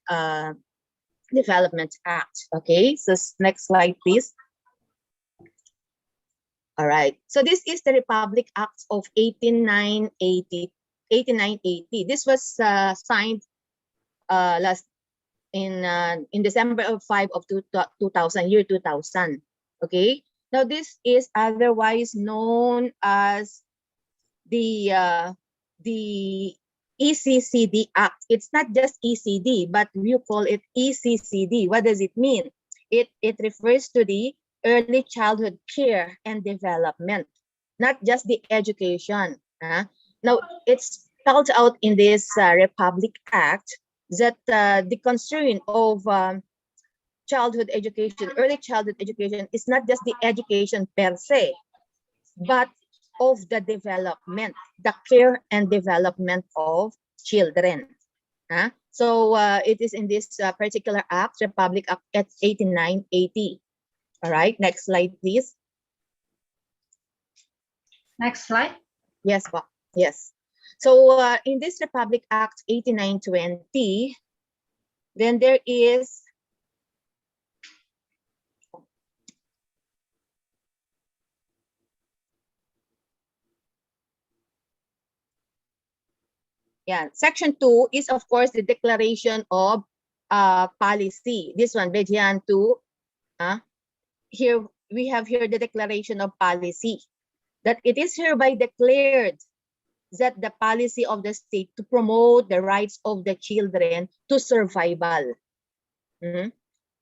development act. Okay, so next slide please. All right, so this is the Republic Act of 1880. This was signed last in December of 2000. Okay, now this is otherwise known as the ECCD Act. It's not just ECD, but we call it ECCD. What does it mean? It refers to the early childhood care and development, not just the education. Now, it's spelled out in this Republic Act that the concern of childhood education, early childhood education, is not just the education per se, but of the development, the care and development of children. So it is in this particular act, Republic Act 8980. All right, next slide, please. Next slide. Yes, Bob. Yes. So in this Republic Act 8920, then there is Section 2 is, of course, the declaration of policy. This one, Bejian 2. Here we have here the declaration of policy, that it is hereby declared that the policy of the state to promote the rights of the children to survival, to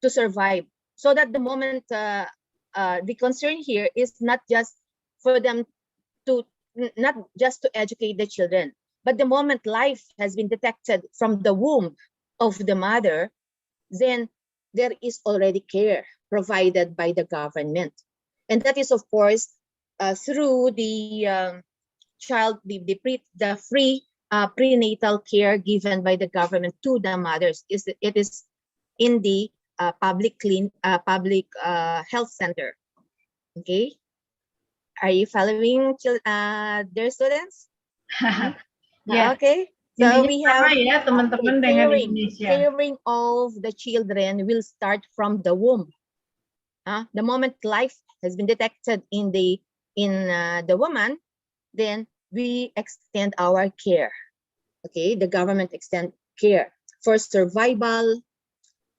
survive. So that the moment the concern here is not just for them to, not just to educate the children, but the moment life has been detected from the womb of the mother, then there is already care provided by the government. And that is, of course, through the the free prenatal care given by the government to the mothers. It is in the public health center. Okay, are you following, dear students? Yeah. Okay, so we have teman-teman dengan Indonesia. caring of the children will start from the womb. The moment life has been detected in the woman, then we extend our care. Okay, the government extend care for survival,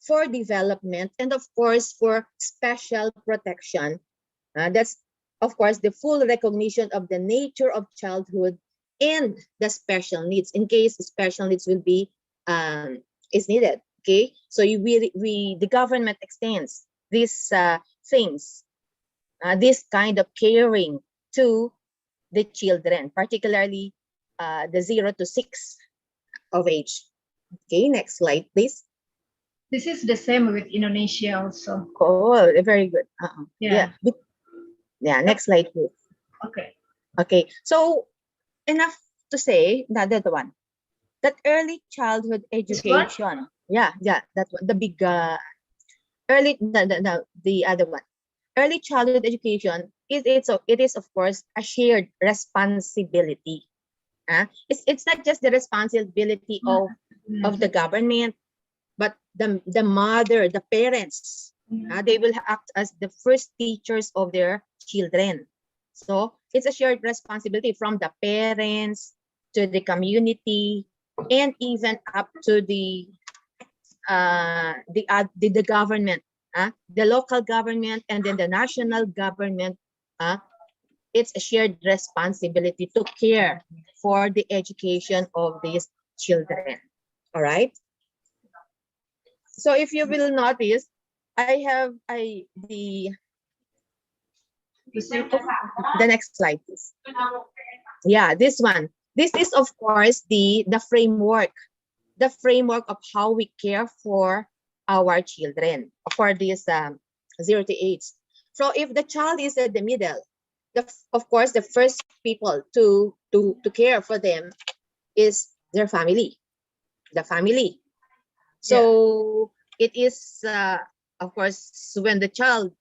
for development, and of course for special protection. That's, of course, the full recognition of the nature of childhood and the special needs, in case special needs will be is needed. Okay, so the government extends these things, this kind of caring to the children, particularly the 0 to 6 of age. Okay, next slide, please. This is the same with Indonesia also. Cool, very good. Yeah. Yeah, next slide, please. Okay. Okay, so enough to say that one, that early childhood education. Yeah, that one, the big the other one. Early childhood education it is of course a shared responsibility. It's not just the responsibility of the government, but the mother, the parents. They will act as the first teachers of their children. So it's a shared responsibility from the parents to the community, and even up to the government, the local government, and then the national government. It's a shared responsibility to care for the education of these children. All right. So if you will notice, I have the next slide, please. Yeah, this one. This is, of course, the framework of how we care for our children for this 0 to 8. So if the child is at the middle, of course, the first people to care for them is their family, the family. So it is, of course, when the child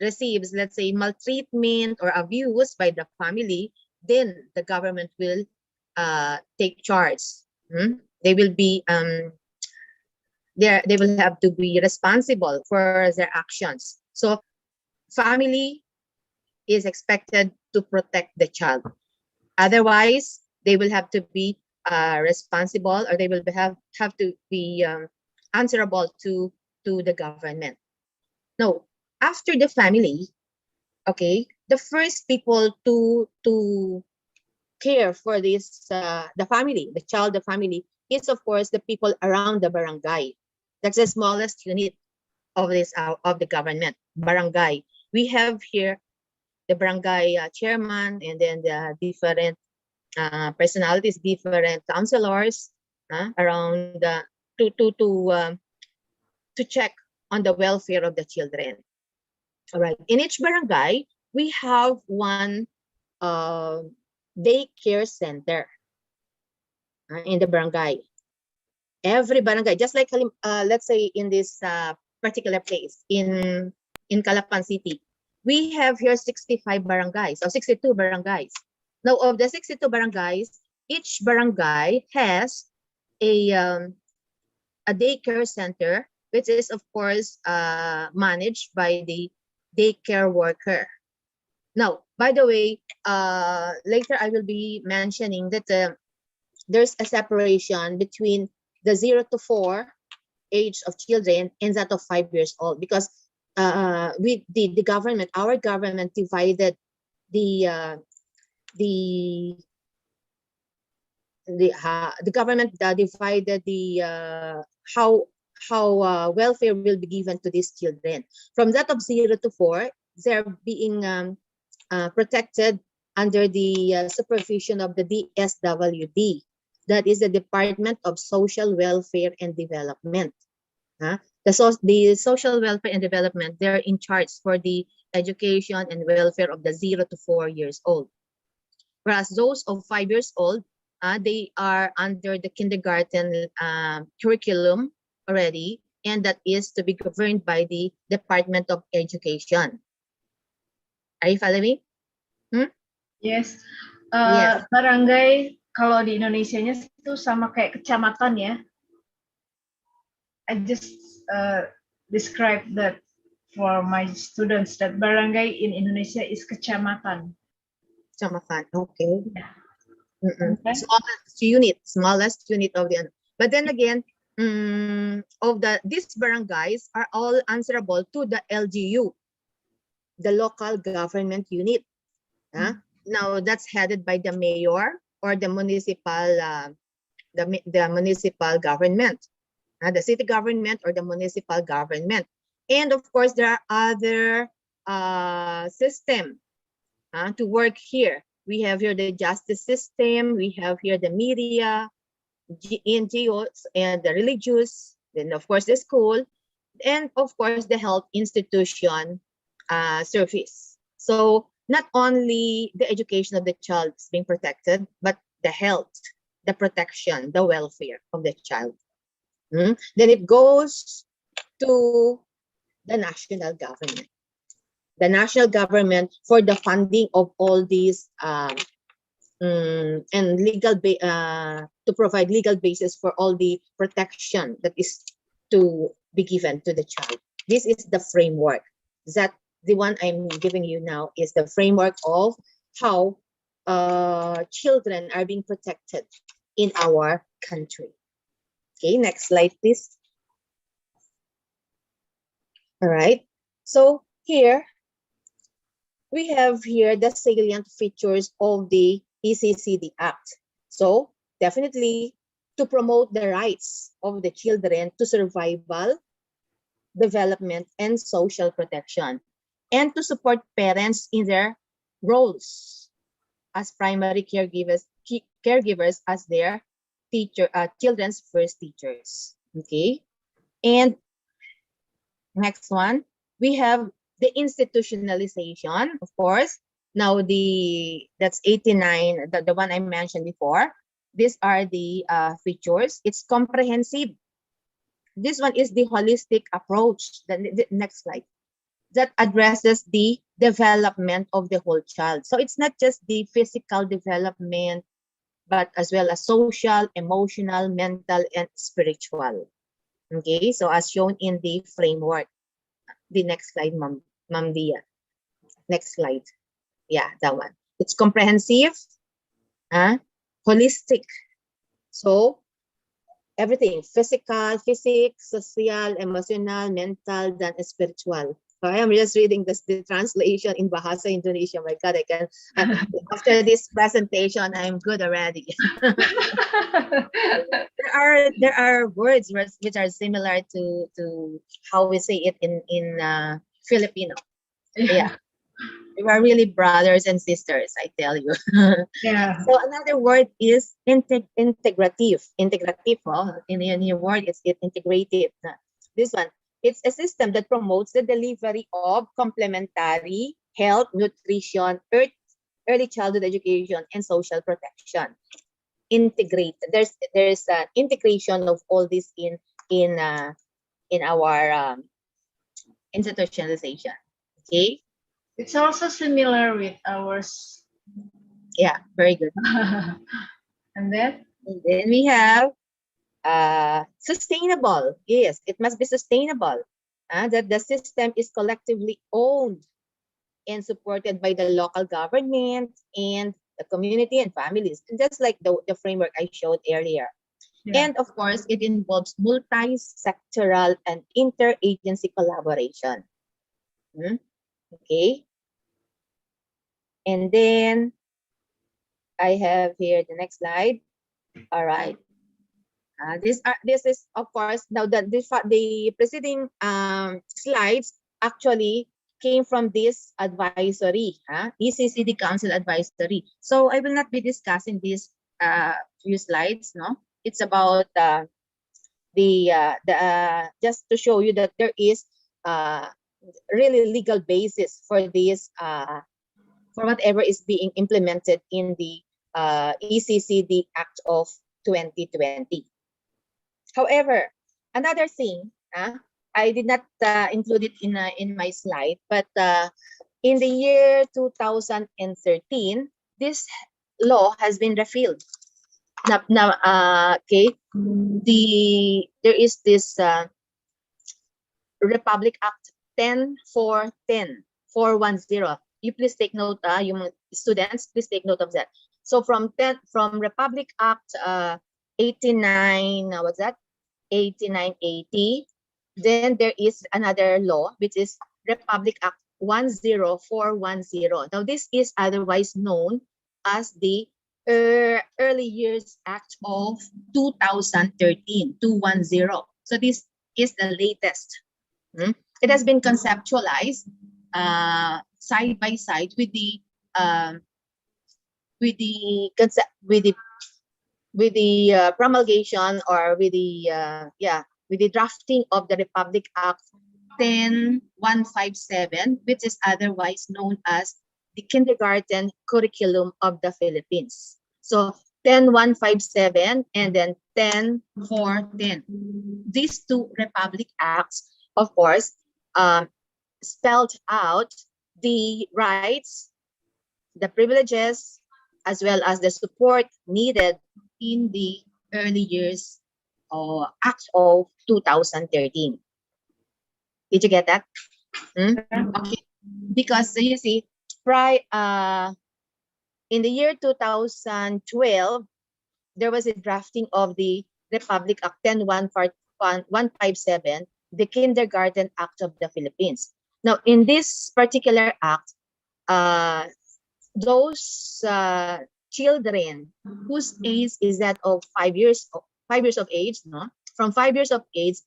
receives, let's say, maltreatment or abuse by the family, then the government will take charge. They will be they will have to be responsible for their actions. So family is expected to protect the child. Otherwise, they will have to be responsible, or they will have to be answerable to the government. No, after the family, okay, the first people to care for this the family, the child, the family, is of course the people around the barangay. That's the smallest unit of this of the government, barangay. We have here the barangay chairman, and then the different personalities, different councilors around to check on the welfare of the children. All right. In each barangay, we have one daycare center in the barangay. Every barangay, just like let's say in this particular place in Calapan City, we have here 65 barangays or 62 barangays. Now, of the 62 barangays, each barangay has a daycare center, which is of course managed by the daycare worker. Now, by the way, later I will be mentioning that there's a separation between the 0 to 4 age of children and that of 5 years old, because the government, our government, divided the government divided the how welfare will be given to these children. From that of 0 to 4, they're being protected under the supervision of the DSWD. That is the Department of Social Welfare and Development. The Social Welfare and Development, they're in charge for the education and welfare of the 0 to 4 years old. Whereas those of 5 years old, they are under the kindergarten curriculum already, and that is to be governed by the Department of Education. Are you following? Yes. Yes. Barangay kalau di Indonesianya itu sama kayak kecamatan ya. I just describe that for my students, that barangay in Indonesia is kecamatan. Kecamatan, okay. Yeah. Okay. Smallest unit of the. But then again, these barangays are all answerable to the LGU, the local government unit. Now that's headed by the mayor or the municipal the municipal government, the city government or the municipal government. And of course, there are other systems to work here. We have here the justice system, we have here the media, NGOs, and the religious, then of course the school, and of course the health institution service. So not only the education of the child is being protected, but the health, the protection, the welfare of the child. Then it goes to the national government. The national government for the funding of all these and legal to provide legal basis for all the protection that is to be given to the child. This is the framework. That the one I'm giving you now is the framework of how children are being protected in our country. Okay, next slide, please. All right. So here we have here the salient features of the ECCD Act. So definitely to promote the rights of the children to survival, development, and social protection, and to support parents in their roles as primary caregivers as their children's first teachers. Okay, and next one, we have the institutionalization, of course, Now that's 89, the one I mentioned before. These are the features. It's comprehensive. This one is the holistic approach. The next slide. That addresses the development of the whole child. So it's not just the physical development, but as well as social, emotional, mental, and spiritual. Okay, so as shown in the framework. The next slide, Ma'am Dia. Next slide. Yeah, that one. It's comprehensive, holistic. So everything, physics, social, emotional, mental, then spiritual. So I am just reading the translation in Bahasa Indonesia. My God, I can, after this presentation, I'm good already. there are words which are similar to how we say it in Filipino. Yeah. We are really brothers and sisters, I tell you. Yeah. So another word is integrative. Integrative, well, in your word, it's integrative. This one, it's a system that promotes the delivery of complementary health, nutrition, early childhood education, and social protection. Integrate. There's an integration of all this in our institutionalization. Okay. It's also similar with ours. Yeah, very good. And then we have sustainable. Yes, it must be sustainable. That the system is collectively owned and supported by the local government and the community and families. And just like the framework I showed earlier. Yeah. And of course, it involves multi-sectoral and interagency collaboration. Okay. And then I have here the next slide. All right. This is of course now the preceding slides actually came from this advisory, ECCD Council advisory. So I will not be discussing these few slides. No, it's about just to show you that there is really legal basis for this for whatever is being implemented in the ECCD Act of 2020. However, another thing, I did not include it in my slide, but in the year 2013, this law has been repealed. Now, okay, there is this Republic Act 10.4.10.410. You please take note, you students, please take note of that. So from Republic Act 89, what's that? 8980. Then there is another law, which is Republic Act 10410. Now this is otherwise known as the Early Years Act of 2013, 210. So this is the latest. It has been conceptualized side by side with the promulgation or with the drafting of the Republic Act 10157, which is otherwise known as the Kindergarten Curriculum of the Philippines. So 10157 and then 10410. These two Republic Acts, of course, spelled out the rights, the privileges, as well as the support needed in the early years Act of 2013. Did you get that? Okay. Because you see, in the year 2012, there was a drafting of the Republic Act 10157, the Kindergarten Act of the Philippines. Now, in this particular act, those children whose age is that of 5 years of age, no? From 5 years of age,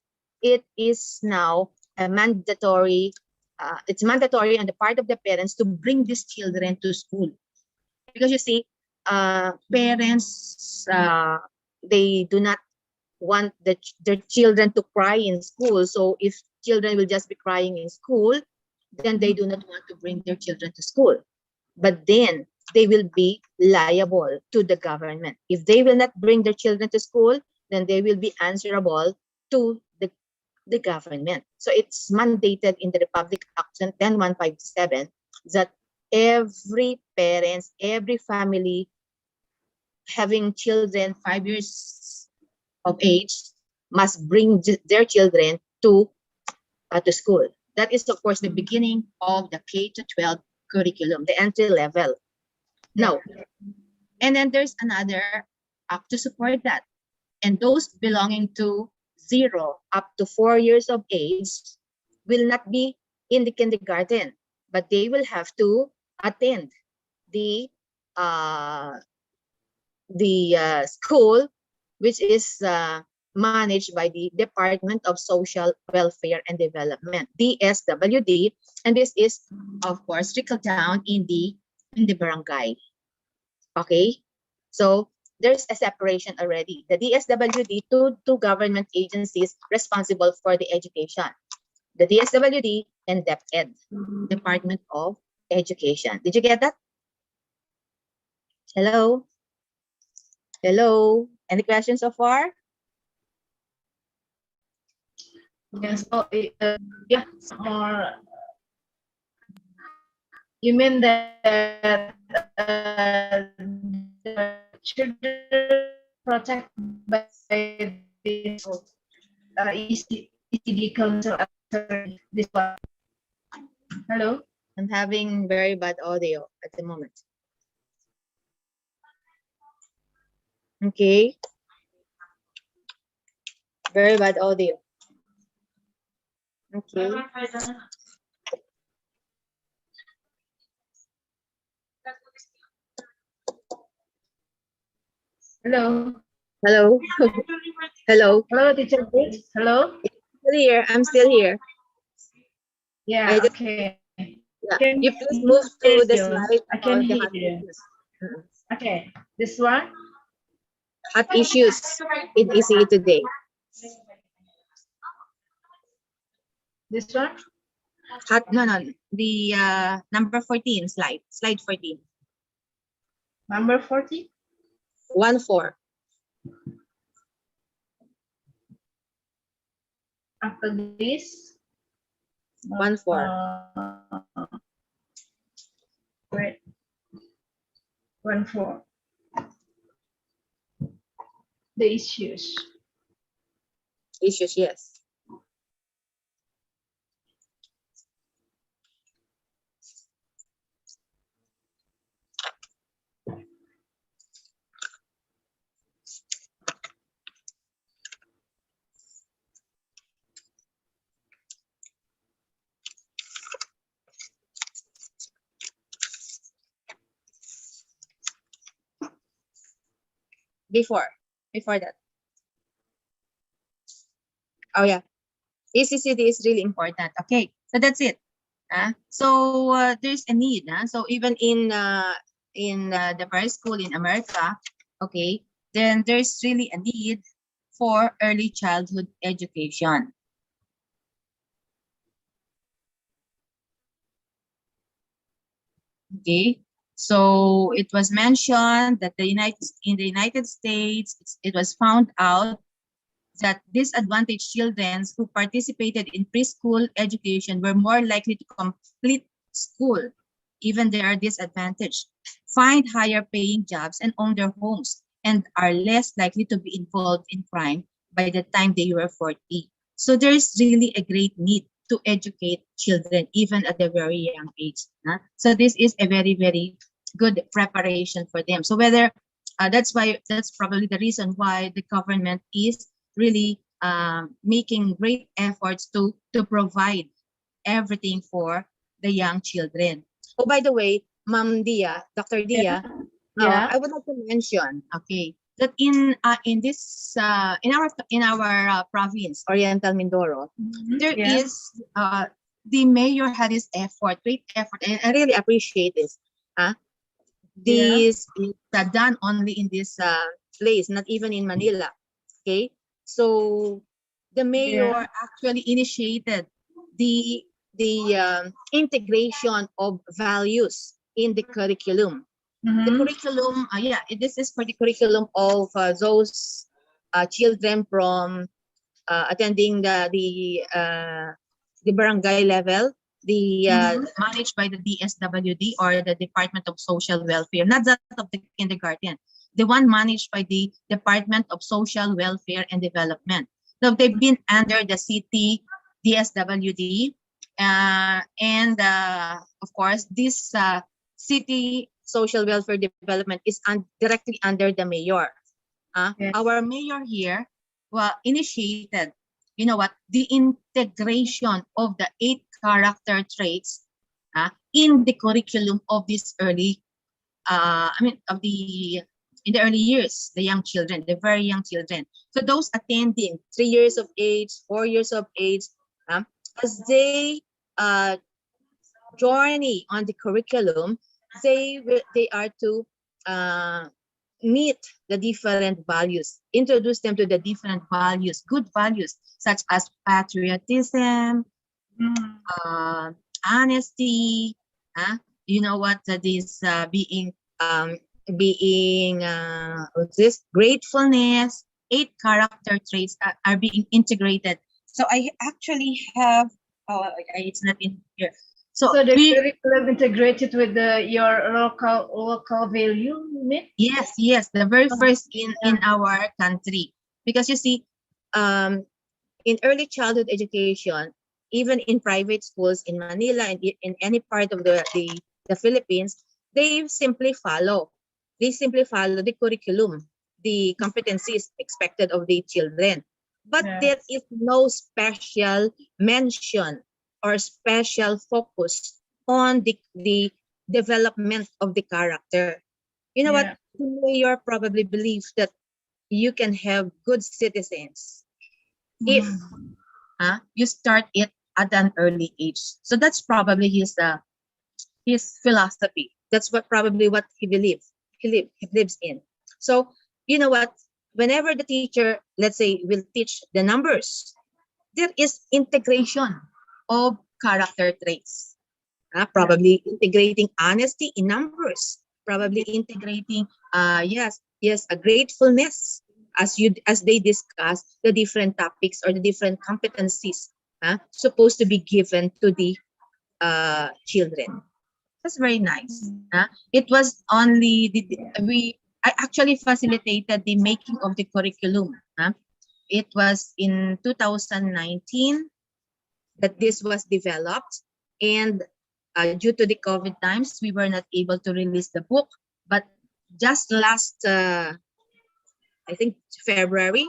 it is now a mandatory. It's mandatory on the part of the parents to bring these children to school, because you see, parents they do not want their children to cry in school. So if children will just be crying in school, then they do not want to bring their children to school. but then they will be liable to the government. If they will not bring their children to school, then they will be answerable to the government. So it's mandated in the Republic Act 10157 that every parents, every family having children 5 years of age must bring their children to school. That is, of course, the beginning of the K to 12 curriculum, the entry level. Now, and then there's another act to support that. And those belonging to 0 up to 4 years of age will not be in the kindergarten, but they will have to attend the school, which is managed by the Department of Social Welfare and Development, DSWD, and this is, of course, trickled down in the barangay. Okay, so there's a separation already. The DSWD, two government agencies responsible for the education. The DSWD and DepEd, Department of Education. Did you get that? Hello? Hello? Any questions so far? Yes. So, yeah. Or you mean that the children protected by this ECD Council? This one. Hello. I'm having very bad audio at the moment. Okay. Very bad audio. Okay. Hello. Hello. Hello. Hello, teacher. Hello. Still here. I'm still here. Yeah. Okay. Yeah. Can You please move to the you? slide. I can of the hear hot you. issues. Okay. This one. Hot issues in ECE today. This one. No. The number 14 slide. Slide 14. Number 40. 1-4. After this. 1-4. Wait. 1-4. The issues. Issues, yes. Before that. Oh yeah, ECCD is really important. Okay, so that's it. So there's a need. So even in the first school in America, okay, then there's really a need for early childhood education. Okay, so it was mentioned that in the United States, it was found out that disadvantaged children who participated in preschool education were more likely to complete school, even they are disadvantaged, find higher paying jobs and own their homes, and are less likely to be involved in crime by the time they were 40. So there's really a great need to educate children, even at a very young age. So this is a very, very good preparation for them. So whether that's probably the reason why the government is really making great efforts to provide everything for the young children. Oh, by the way, Ma'am Dia, Dr. Dia, Yeah. I would like to mention, okay, that in our province, Oriental Mindoro, there is the mayor had his great effort, and I really appreciate this. This is done only in this place, not even in Manila. Okay, so the mayor actually initiated the integration of values in the curriculum. The Mhm. curriculum, this is for the curriculum of those children from attending the barangay level, managed by the DSWD or the Department of Social Welfare, not that of the kindergarten, the one managed by the Department of Social Welfare and Development. So they've been under the city DSWD, and of course, this city social welfare development is directly under the mayor. Yes. Our mayor here initiated, you know what, the integration of the 8 character traits in the curriculum of this early, in the early years, the young children, the very young children. So those attending 3 years of age, 4 years of age, as they journey on the curriculum, they are to meet the different values, introduce them to the different values, good values such as patriotism, honesty, you know what, this what's this, gratefulness. 8 character traits are being integrated. So I actually have, it's not in here. So the curriculum integrated with your local value, you mean? Yes, the very first in our country. Because you see, in early childhood education, even in private schools in Manila and in any part of the Philippines, they simply follow the curriculum, the competencies expected of the children. But there is no special mention or special focus on the development of the character. You know what? The mayor probably believes that you can have good citizens if you start it at an early age. So that's probably his philosophy. That's what he believes. He lives in. So you know what? Whenever the teacher, let's say, will teach the numbers, there is integration of character traits. Probably integrating honesty in numbers. Probably integrating a gratefulness as they discuss the different topics or the different competencies supposed to be given to the children. That's very nice. It was only I actually facilitated the making of the curriculum. It was in 2019 that this was developed, and due to the COVID times, we were not able to release the book. But just last, I think February,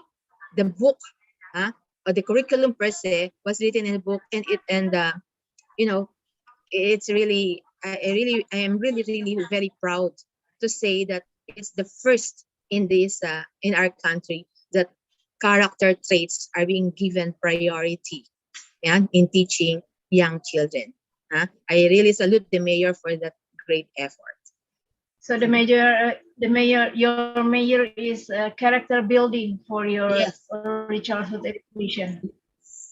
the book, or the curriculum per se, was written in a book, and it's really, I am really very proud to say that it's the first in this in our country that character traits are being given priority in teaching young children. I really salute the mayor for that great effort. So your mayor is character building for your early childhood education.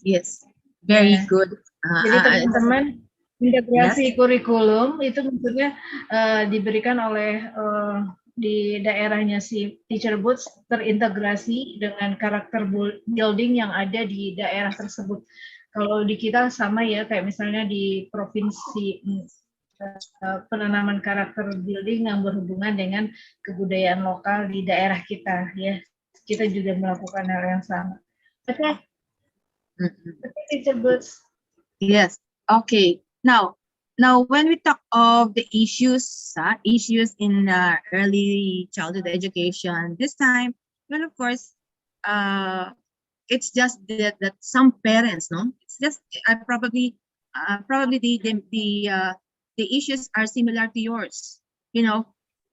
Yes, very good. Jadi teman-teman, integrasi kurikulum itu maksudnya diberikan oleh di daerahnya si Teacher Boots terintegrasi dengan karakter building yang ada di daerah tersebut. Kalau di kita sama ya, kayak misalnya di provinsi penanaman karakter building yang berhubungan dengan kebudayaan lokal di daerah kita ya. Kita juga melakukan hal yang sama. Oke. Teacher Boots. Yes. Okay. Now when we talk of the issues in early childhood education, this time, well, of course, it's just that some parents, it's just probably the issues are similar to yours.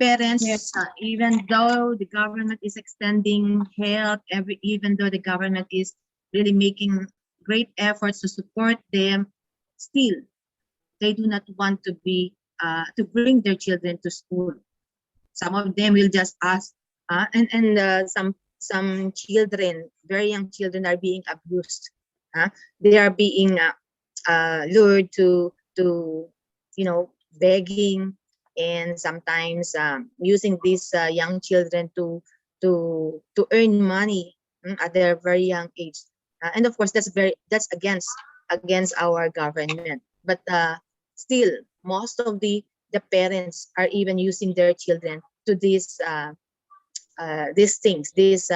Parents, even though the government is extending help, even though the government is really making great efforts to support them, still they do not want to to bring their children to school. Some of them will just ask, and some children, very young children, are being abused. They are being lured to begging and sometimes using these young children to earn money at their very young age. And of course, that's against our government. But still, most of the parents are even using their children to these things, these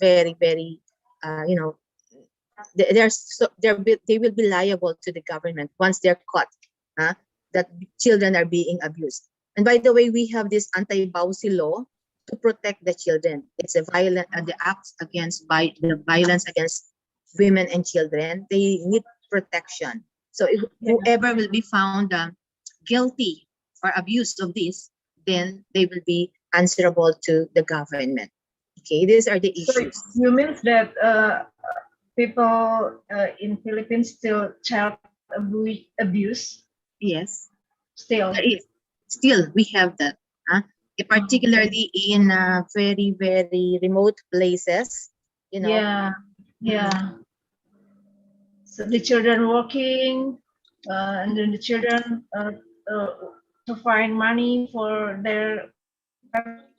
very very you know, they will be liable to the government once they're caught, that children are being abused. And by the way, we have this anti-bawsi law to protect the children. It's a the acts against the violence against women and children. They need protection. So if whoever will be found guilty or abused of this, then they will be answerable to the government. Okay, these are the So issues. you means that people in Philippines still child abuse? Yes, Still. there is. Still, we have that. Particularly in very, very remote places, you know. Yeah, yeah. So the children working, and then the children to find money for their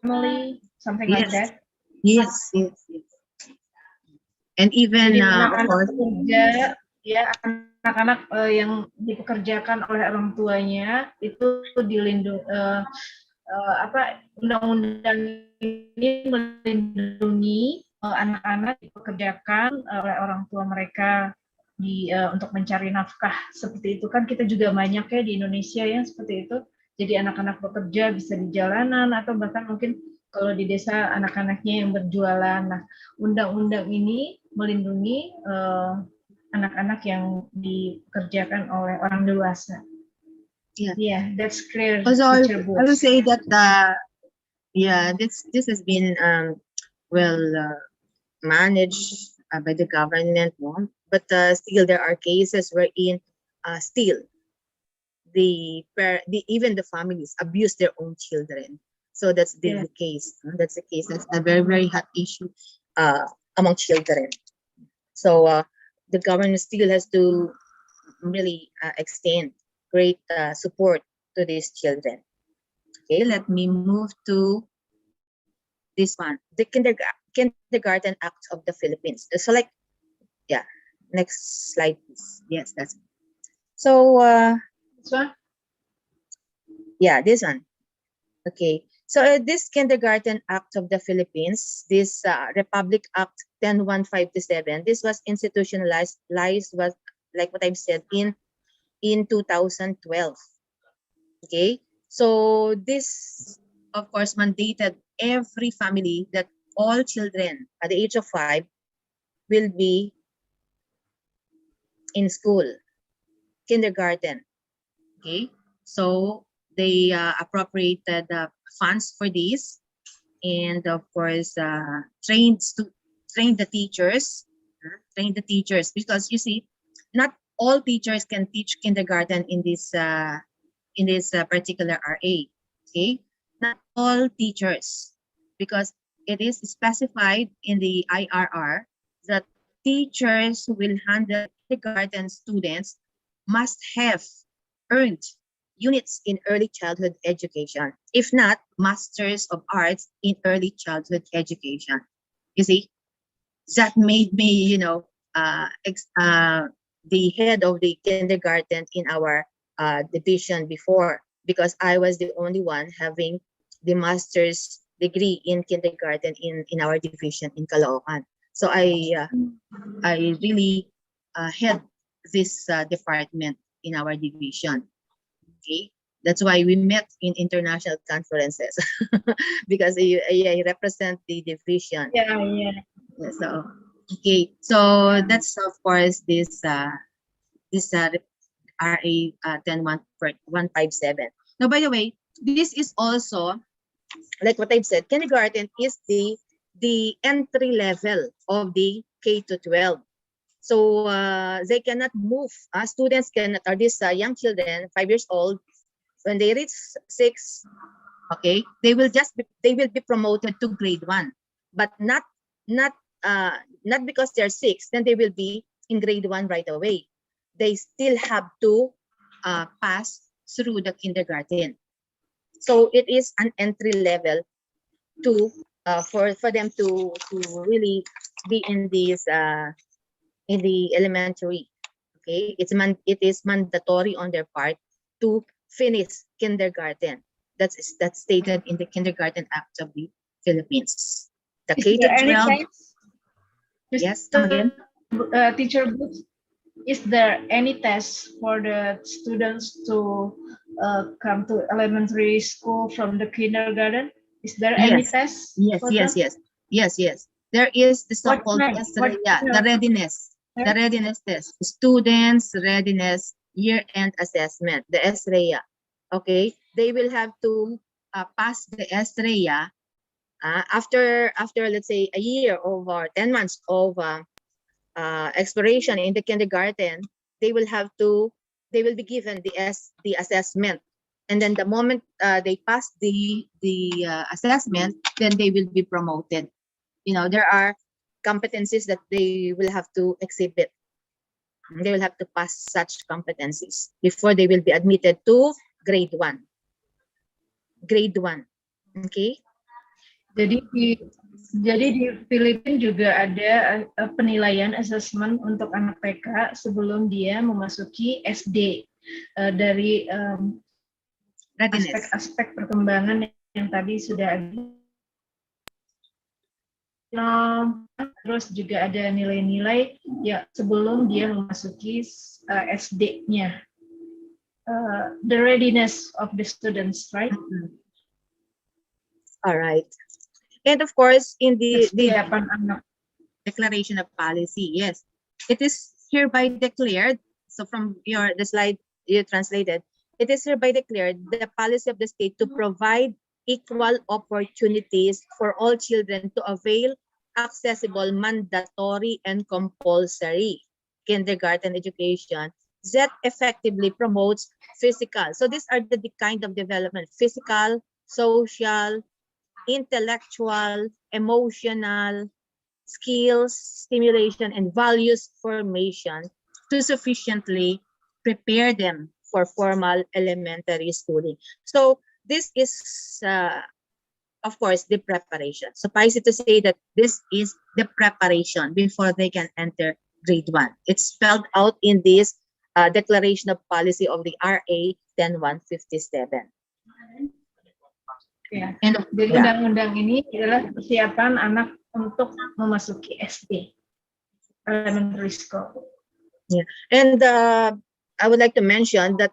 family, something like Yes, that. yes, yes, yes. And even, Jadi of anak-anak course, pekerja, ya anak-anak yang dipekerjakan oleh orang tuanya itu dilindungi, undang-undang ini melindungi anak-anak dipekerjakan oleh orang tua mereka untuk mencari nafkah. Seperti itu kan kita juga banyak ya di Indonesia yang seperti itu. Jadi anak-anak bekerja bisa di jalanan atau bahkan mungkin kalau di desa anak-anaknya yang berjualan. Nah, undang-undang ini melindungi anak-anak yang dikerjakan oleh orang dewasa. Yeah, that's clear. also I will say that this has been well managed by the government, no? But still there are cases wherein still even the families abuse their own children. So that's the case. That's the case. That's a very, very hot issue among children. So the government still has to really extend great support to these children. Okay, let me move to this one, the Kindergarten Act of the Philippines. So next slide, please. Yes, that's it. So this one? Yeah, this one. Okay. So this Kindergarten Act of the Philippines, this Republic Act 10157, this was institutionalized, was like what I've said, in 2012. Okay. So this, of course, mandated every family that all children at the age of 5 will be in school, kindergarten. Okay. So they appropriated funds for this, and of course trained the teachers, because you see, not all teachers can teach kindergarten in this particular RA. Okay, not all teachers, because it is specified in the IRR that teachers who will handle kindergarten students must have earned units in early childhood education, if not Masters of Arts in early childhood education. You see, that made me, the head of the kindergarten in our division before, because I was the only one having the master's degree in kindergarten in our division in Caloocan. So I really head this department in our division. Okay, that's why we met in international conferences because I represent the division. Yeah. So okay, so that's of course this RA 10157. Now, by the way, this is also, like what I've said, kindergarten is the entry level of the K to 12. So they cannot move. Students cannot, or these young children, 5 years old, when they reach 6, okay, they will be promoted to grade 1, but not because they're 6, then they will be in grade 1 right away. They still have to pass through the kindergarten. So it is an entry level to for them to really be in this in the elementary. Okay, it is mandatory on their part to finish kindergarten. That's stated in the Kindergarten Act of the Philippines. The Is K to there any 12. test? Yes, come again. Teacher Booth, is there any test for the students to come to elementary school from the kindergarten? Is there any Yes, test yes, for yes, them? yes, yes, yes. There is the What so-called kind? What SREA, kind the of readiness test, students readiness year-end assessment, the SREA. Okay, they will have to pass the SREA after let's say a year over 10 months of expiration in the kindergarten. They will be given the assessment, and then the moment they pass the assessment, then they will be promoted. There are competencies that they will have to exhibit. They will have to pass such competencies before they will be admitted to grade 1. Okay. Jadi di Filipina juga ada penilaian assessment untuk anak TK sebelum dia memasuki SD dari aspek-aspek perkembangan yang tadi sudah ada. Terus juga ada nilai-nilai ya sebelum dia memasuki SD-nya. The readiness of the students, right? All right. And of course, in the declaration of policy, yes, it is hereby declared. So from the slide you translated, it is hereby declared the policy of the state to provide equal opportunities for all children to avail accessible, mandatory, and compulsory kindergarten education that effectively promotes physical. So these are the kind of development: physical, social, intellectual, emotional, skills, stimulation, and values formation to sufficiently prepare them for formal elementary schooling. So this is, of course, the preparation. Suffice it to say that this is the preparation before they can enter grade 1. It's spelled out in this Declaration of Policy of the RA 10157. Ya, jadi undang-undang ini adalah persiapan anak untuk memasuki SD, elementary school. Yeah, and I would like to mention that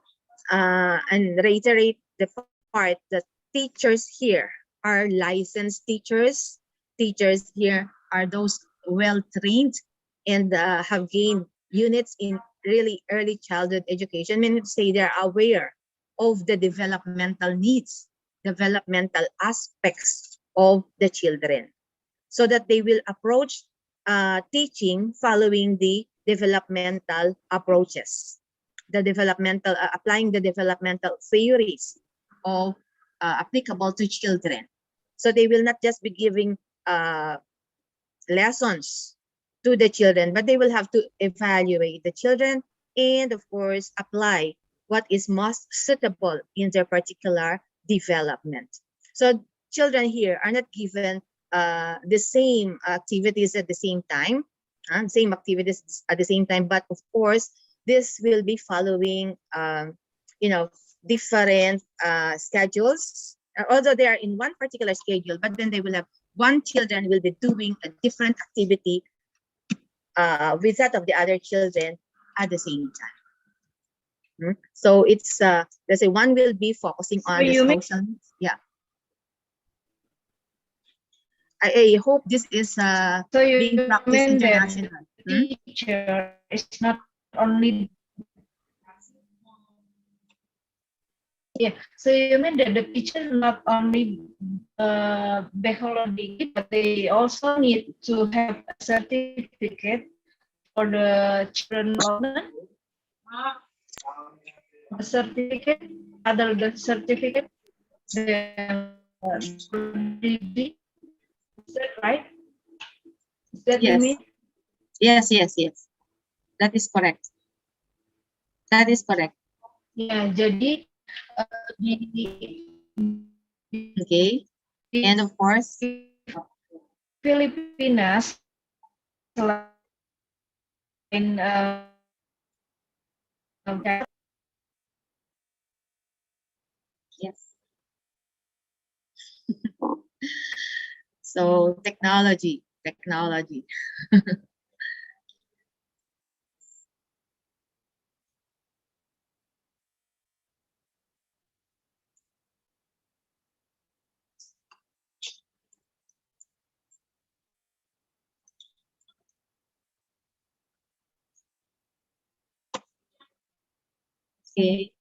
and reiterate the part that teachers here are licensed teachers. Teachers here are those well-trained and have gained units in really early childhood education. Meaning to say they're aware of the developmental needs, developmental aspects of the children, so that they will approach teaching following the developmental approaches, applying the developmental theories of applicable to children. So they will not just be giving lessons to the children, but they will have to evaluate the children and, of course, apply what is most suitable in their particular development. So children here are not given the same activities at the same time, but of course, this will be following, different schedules. Although they are in one particular schedule, but then they will have one children will be doing a different activity with that of the other children at the same time. So it's let's say one will be focusing on the social. Yeah. I hope this is being practiced international. The teacher is not only. Yeah, so you mean that the teacher not only bachelor's, but they also need to have a certificate for the children owner. A certificate, other than certificate, the degree. Is that right? Is that yes. You mean? Yes. That is correct. That is correct. Ya, jadi Okay, and of course, Filipinas selain yes. So technology. Okay.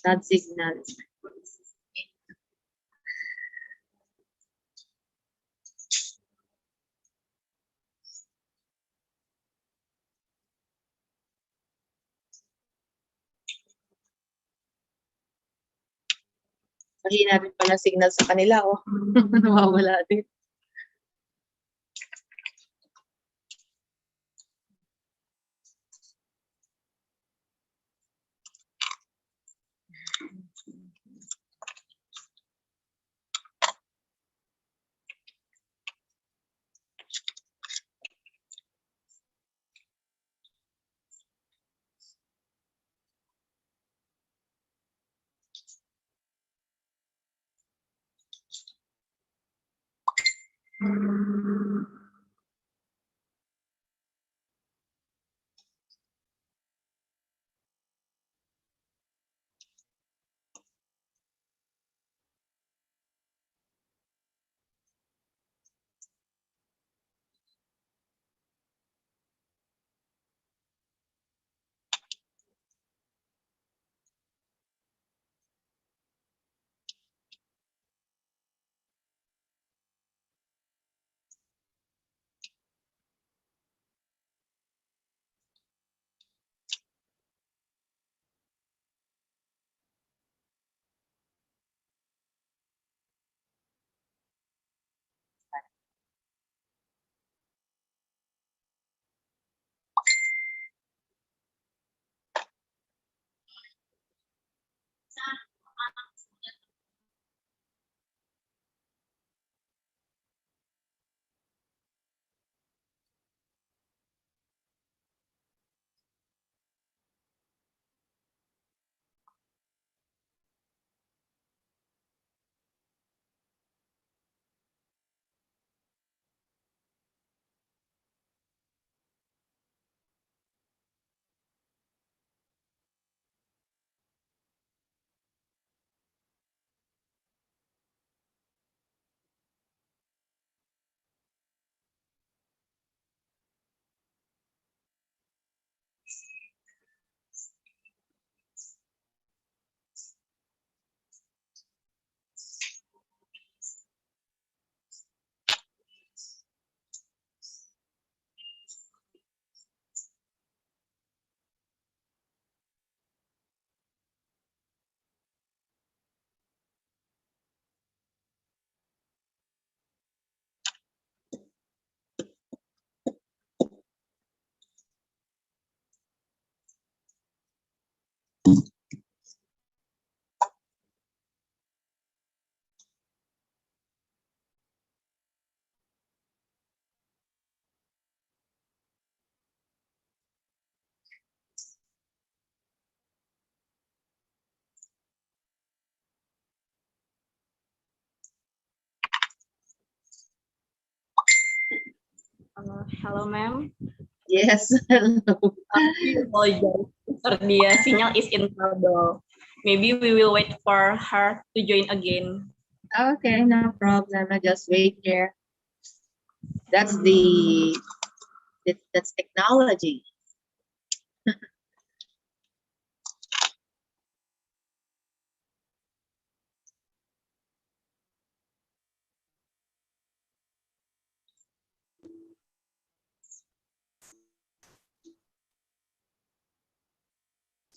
That signal. Mahina rin pala signal sa kanila, oh. Nawawala din. Hello, ma'am. Yes. Hello. We apologize. Dia signal is instable. Maybe we will wait for her to join again. Okay, no problem. I just wait here. That's that's technology.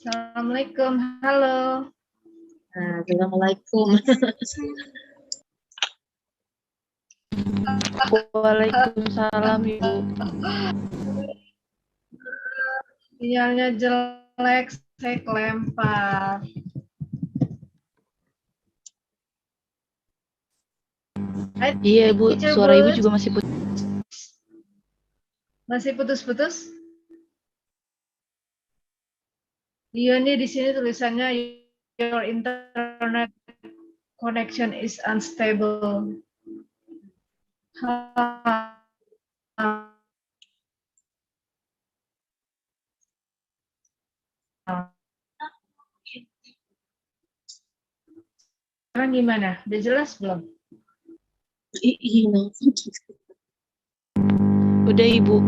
Assalamualaikum. Halo. Assalamualaikum. Waalaikumsalam Ibu. Sinyalnya jelek, saya kelempar. Iya Ibu, Teacher suara Ibu Boots. juga masih putus. Masih putus-putus? Iya nih di sini tulisannya your internet connection is unstable. Sekarang gimana? Udah jelas belum? Iya. Udah Ibu.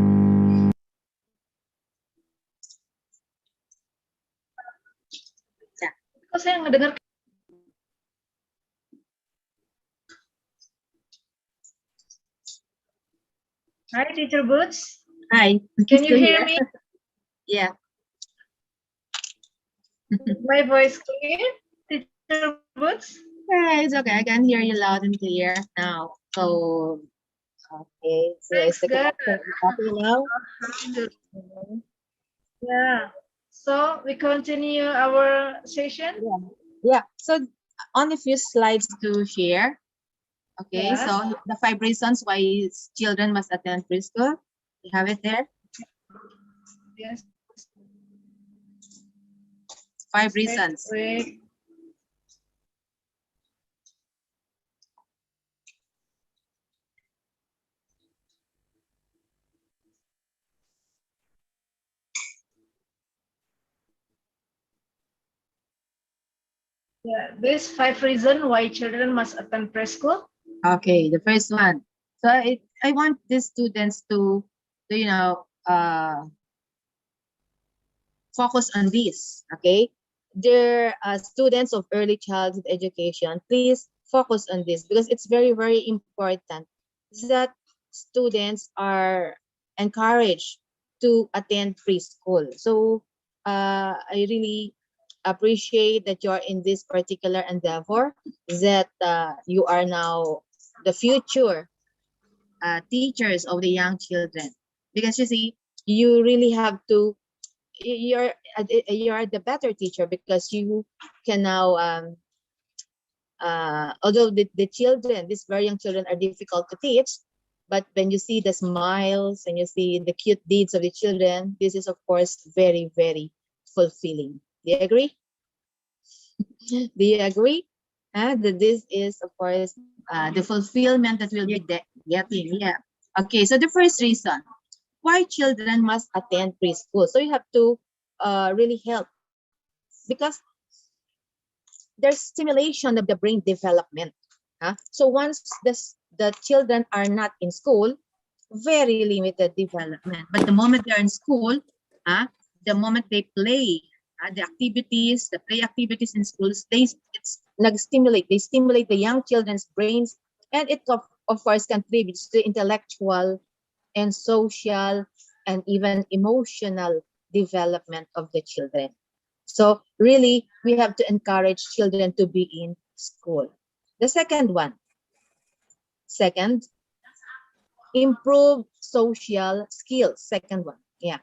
Kok saya ngedengar? Hi, Teacher Boots. Hi. Can you hear me? Yeah. My voice clear, Teacher Boots? Yeah, it's okay. I can hear you loud and clear now. So, okay. So Thanks, is the God. connection happy now? Yeah. So we continue our session. Yeah. So only a few slides to share. Okay. Yes. So the 5 reasons why children must attend preschool. You have it there. Yes. 5 reasons. Wait. Yeah, these 5 reasons why children must attend preschool. Okay, the first one. So I want the students to you know, focus on this. Okay, they're students of early childhood education. Please focus on this because it's very, very important that students are encouraged to attend preschool. So I really appreciate that you're in this particular endeavor, that you are now the future teachers of the young children, because you see, you really have to, you're the better teacher because you can now although the children, these very young children, are difficult to teach, but when you see the smiles and you see the cute deeds of the children, this is of course very, very fulfilling. Do you agree? Do you agree? That this is of course the fulfillment that we'll be getting. Yeah. Okay, so the first reason why children must attend preschool. So you have to really help, because there's stimulation of the brain development. So once the children are not in school, very limited development. But the moment they're in school, the moment they play, the activities, the play activities in schools, they stimulate the young children's brains, and it of course contributes to intellectual and social and even emotional development of the children. So really, we have to encourage children to be in school. The second one, improve social skills. Second one, yeah,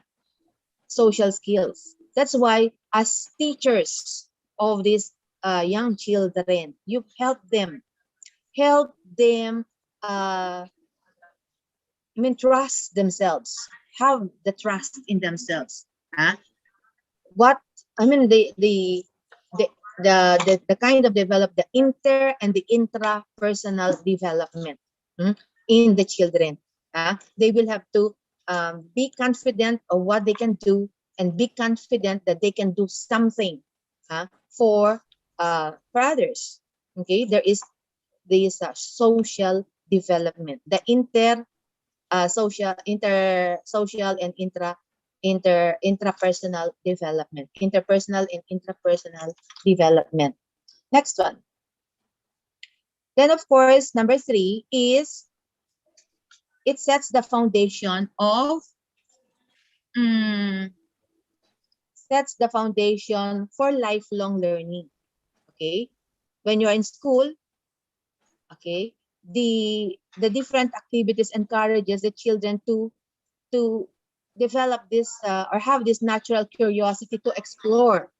social skills. That's why as teachers of these young children, you help them trust themselves, have the trust in themselves. What I mean, the kind of develop the inter and the intrapersonal development in the children. They will have to be confident of what they can do, and be confident that they can do something for others. Okay, there is this social development, the inter social and intrapersonal development, interpersonal and intrapersonal development. Next one. Then of course, number 3 is it sets the foundation of for lifelong learning. Okay, when you're in school, okay, the different activities encourages the children to develop this or have this natural curiosity to explore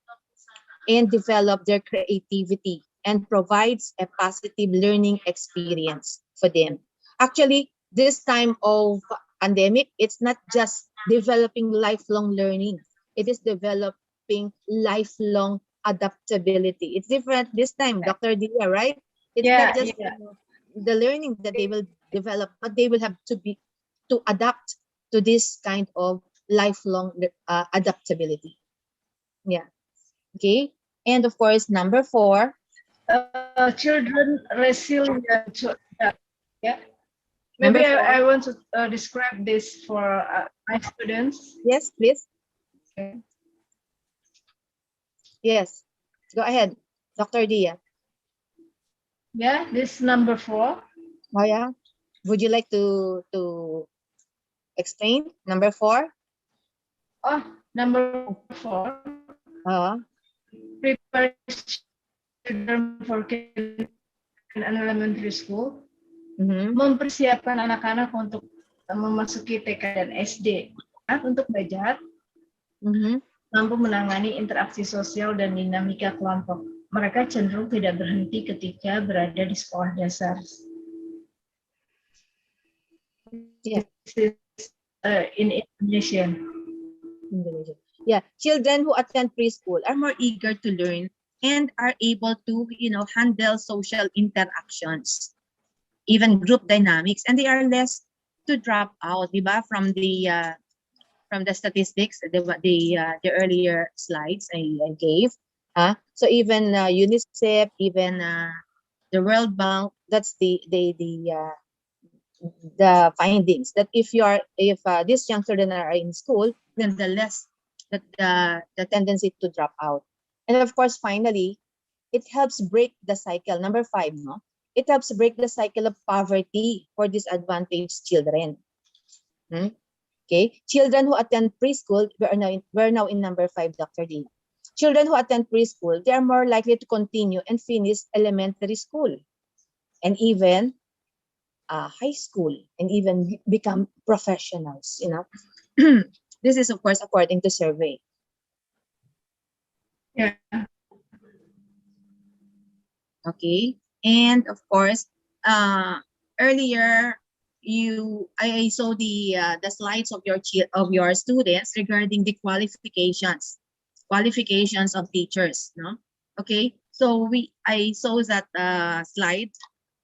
and develop their creativity, and provides a positive learning experience for them. Actually, this time of pandemic, it's not just developing lifelong learning, it is developing lifelong adaptability. It's different this time, Dr. Dia, right? It's not just the learning that they will develop, but they will have to adapt to this kind of lifelong adaptability. Yeah. Okay. And of course, number 4, children resilient to adapt. Yeah. Number Maybe 4. I want to describe this for my students. Yes, please. Okay. Yes. Go ahead, Dr. Dia. Yeah, this number 4. Oh yeah. Would you like to explain number 4? Oh, number 4. Prepare children for kindergarten and elementary school. Mempersiapkan anak-anak untuk memasuki TK dan SD untuk belajar, mampu menangani interaksi sosial dan dinamika kelompok. Mereka cenderung tidak berhenti ketika berada di sekolah dasar. Yeah. In Indonesia. Yeah, children who attend preschool are more eager to learn and are able to, handle social interactions, even group dynamics, and they are less to drop out, diba? From the statistics, the earlier slides I gave. So even UNICEF, even the World Bank, that's the findings that if these young children are in school, then the less the tendency to drop out. And of course, finally, it helps break the cycle. Number 5, no? It helps break the cycle of poverty for disadvantaged children. Okay, children who attend preschool, we're now in number 5, Dr. D. Children who attend preschool, they are more likely to continue and finish elementary school, and even high school, and even become professionals. This is of course according to survey. Yeah. Okay, and of course, earlier I saw the slides of your students regarding the qualifications of teachers. No, okay. So I saw that slide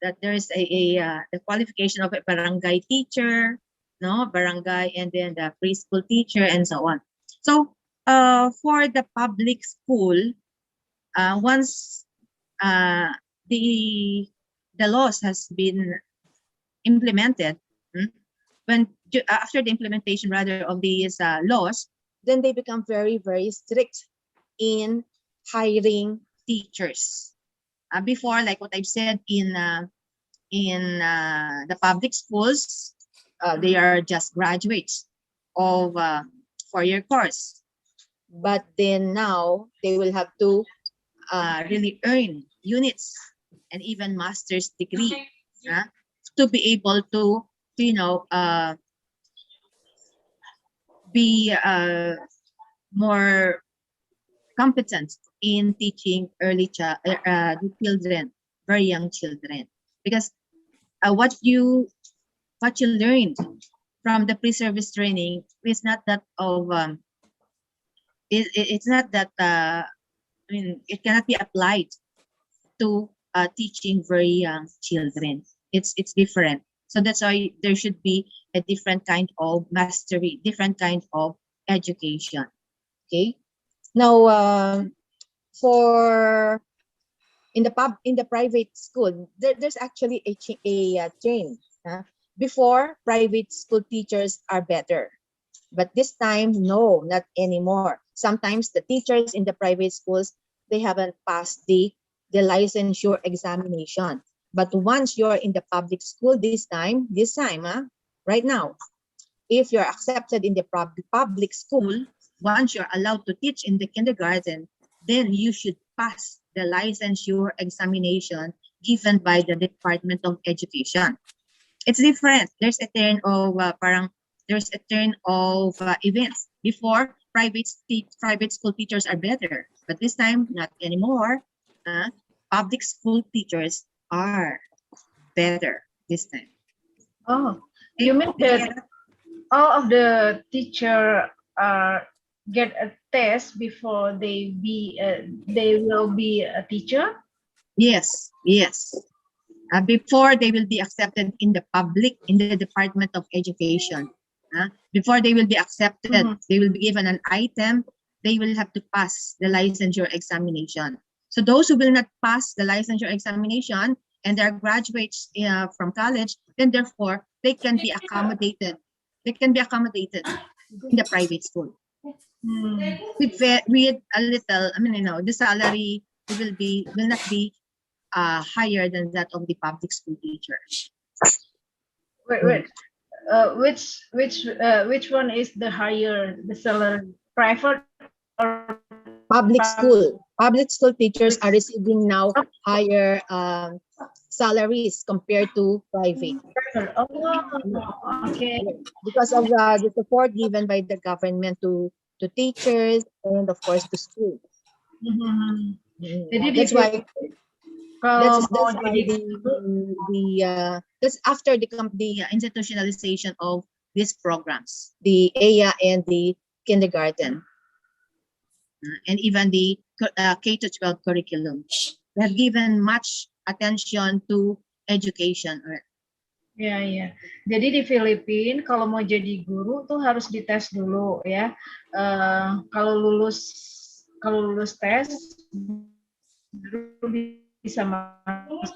that there is the qualification of a barangay teacher, no, barangay, and then the preschool teacher, and so on. So for the public school, once the laws has been implemented, after the implementation rather of these laws, then they become very, very strict in hiring teachers. Before, like what I've said, in the public schools, they are just graduates of 4-year course, but then now they will have to really earn units and even master's degree to be able to be more competent in teaching the children, very young children, because what you learned from the pre-service training is not that of it's not that it cannot be applied to teaching very young children. It's different. So that's why there should be a different kind of mastery, different kind of education. Okay. Now, for in the private school, there's actually a chain. before, private school teachers are better. But this time, no, not anymore. Sometimes the teachers in the private schools, they haven't passed the licensure examination. But once you're in the public school this time, right now, if you're accepted in the public school, once you're allowed to teach in the kindergarten, then you should pass the licensure examination given by the Department of Education. It's different. There's a turn of events. Before, private school teachers are better, but this time not anymore. Public school teachers are better this time. Oh, you mean that all of the teacher get a test before they will be a teacher? Yes. Before they will be accepted in the Department of Education. Before they will be accepted, they will be given an item. They will have to pass the licensure examination. So those who will not pass the licensure examination and they are graduates from college, then therefore they can be accommodated. They can be accommodated in the private school. With a little, the salary will not be higher than that of the public school teacher. Wait. Which one is the higher the salary? Private or public school? Public school teachers are receiving now higher salaries compared to private. Oh, okay. Because of the support given by the government to teachers and of course to school. That's why. That's after the institutionalization of these programs, the AYA and the kindergarten, and even the K-12 curriculum. They have given much attention to education. Ya. Jadi di Philippine kalau mau jadi guru tuh harus dites dulu ya. Kalau lulus tes bisa masuk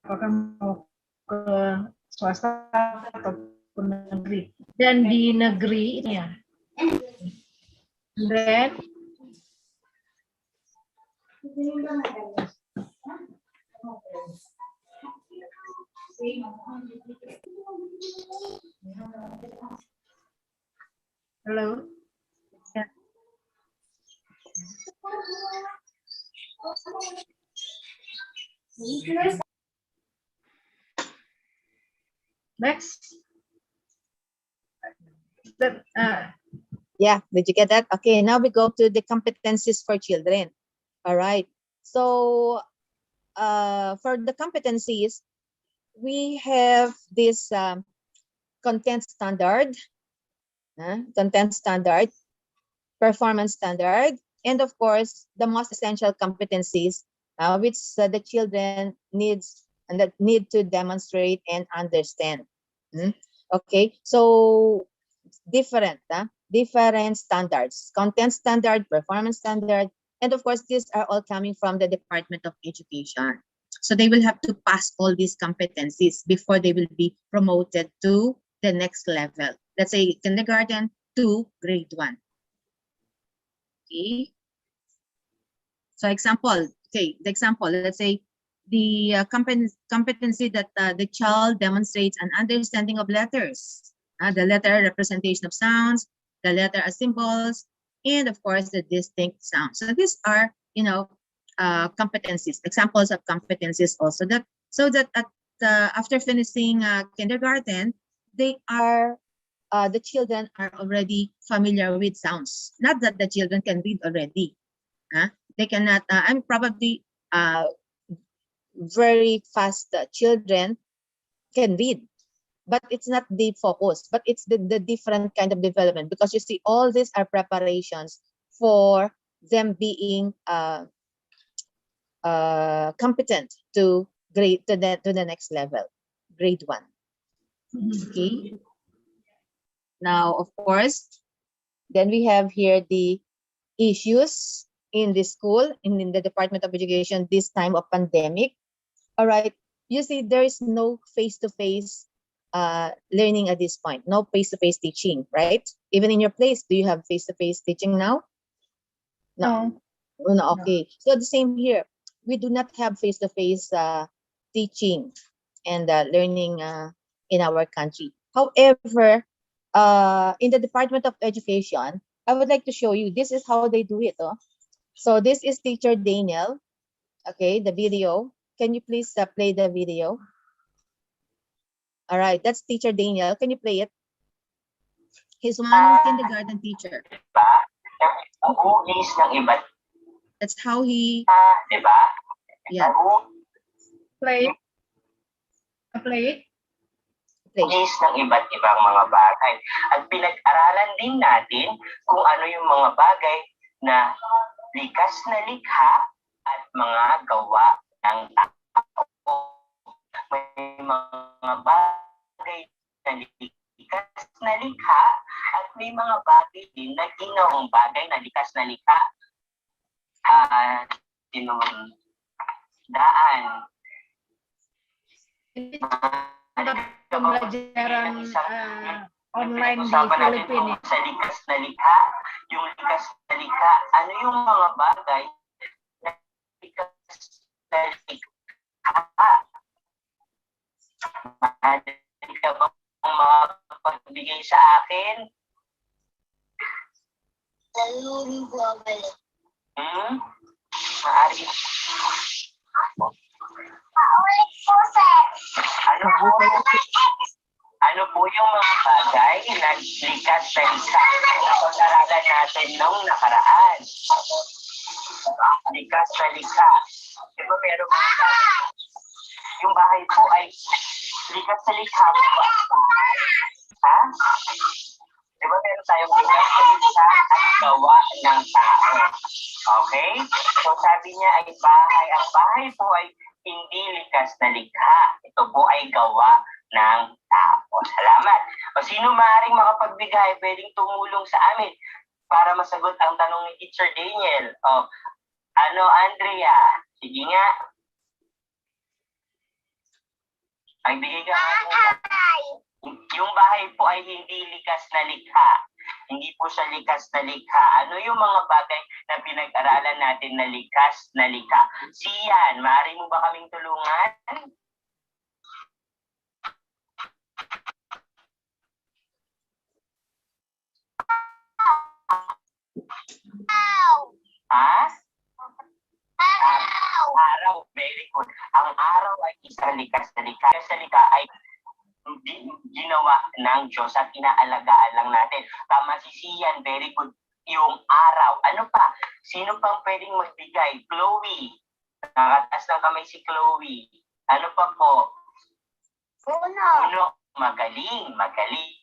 apakah mau ke swasta ataupun negeri. Dan di negeri ya. Dan Hello. Yeah. Next. Yeah, did you get that? Okay, now we go to the competencies for children. All right. So for the competencies, we have this content standard, performance standard, and of course, the most essential competencies which the children needs and that need to demonstrate and understand. Okay, so different standards, content standard, performance standard, and of course, these are all coming from the Department of Education. So they will have to pass all these competencies before they will be promoted to the next level. Let's say kindergarten to grade 1. Okay. So the example, let's say the competency that the child demonstrates an understanding of letters, the letter representation of sounds, the letter as symbols, and of course the distinct sounds. So these are, competencies, examples of competencies also that after finishing kindergarten, the children are already familiar with sounds. Not that the children can read already. They cannot, I'm probably very fast children can read, but it's not the focus, but it's the different kind of development, because you see all these are preparations for them being competent to the next level, grade 1. Okay. Now, of course, then we have here the issues in the school, in the Department of Education this time of pandemic. All right. You see, there is no face-to-face learning at this point. No face-to-face teaching, right? Even in your place, do you have face-to-face teaching now? No. No, okay. So the same here. We do not have face-to-face teaching and learning in our country. However, in the Department of Education, I would like to show you, this is how they do it. Oh. So this is teacher Daniel. Okay, the video. Can you please play the video? All right, that's teacher Daniel. Can you play it? He's one kindergarten teacher. That's how he. Yeah. Play it. Play it. Hugis ng iba't ibang mga bagay. At pinag-aralan din natin kung ano yung mga bagay na likas na likha at mga gawa ng tao. May mga bagay na likas na likha at may mga bagay din na ginawang bagay na likas na likha. Daan. Pembelajaran online di Philippine. Sa likas na likha, yung likas na likha, ano yung mga bagay na likas na likha? Maaari ka bang makapagbigay sa akin? Lalong buwabalik. Maaari. Ano po yung mga bagay na likas na likha? Pag-aralan natin nung nakaraan. Likas na likha. Diba meron mga bagay? Yung bahay po ay likas na likha po ba? Ha? Diba meron tayong likas na likha at gawa ng tao? Okay? So sabi niya ay bahay. Ang bahay po ay hindi likas na likha. Ito po ay gawa ng tao. Salamat. O sino maaaring makapagbigay, pwedeng tumulong sa amin para masagot ang tanong ni Teacher Daniel. O, ano, Andrea? Sige nga. Magbigay ka nga. Yung bahay po ay hindi likas na likha. Hindi po siya likas na likha. Ano yung mga bagay na pinag-aralan natin na likas na likha? Sian, maaari mo ba kaming tulungan? Ha? Araw. Very good. Ang araw ay isang likas na likha. Likas na likha ay ginawa ng Diyos at inaalagaan lang natin. Tama si Sian, very good. Yung araw. Ano pa? Sino pang pwedeng magbigay? Chloe. Nakataas ng kamay si Chloe. Ano pa po? Uno. Magaling. Magaling.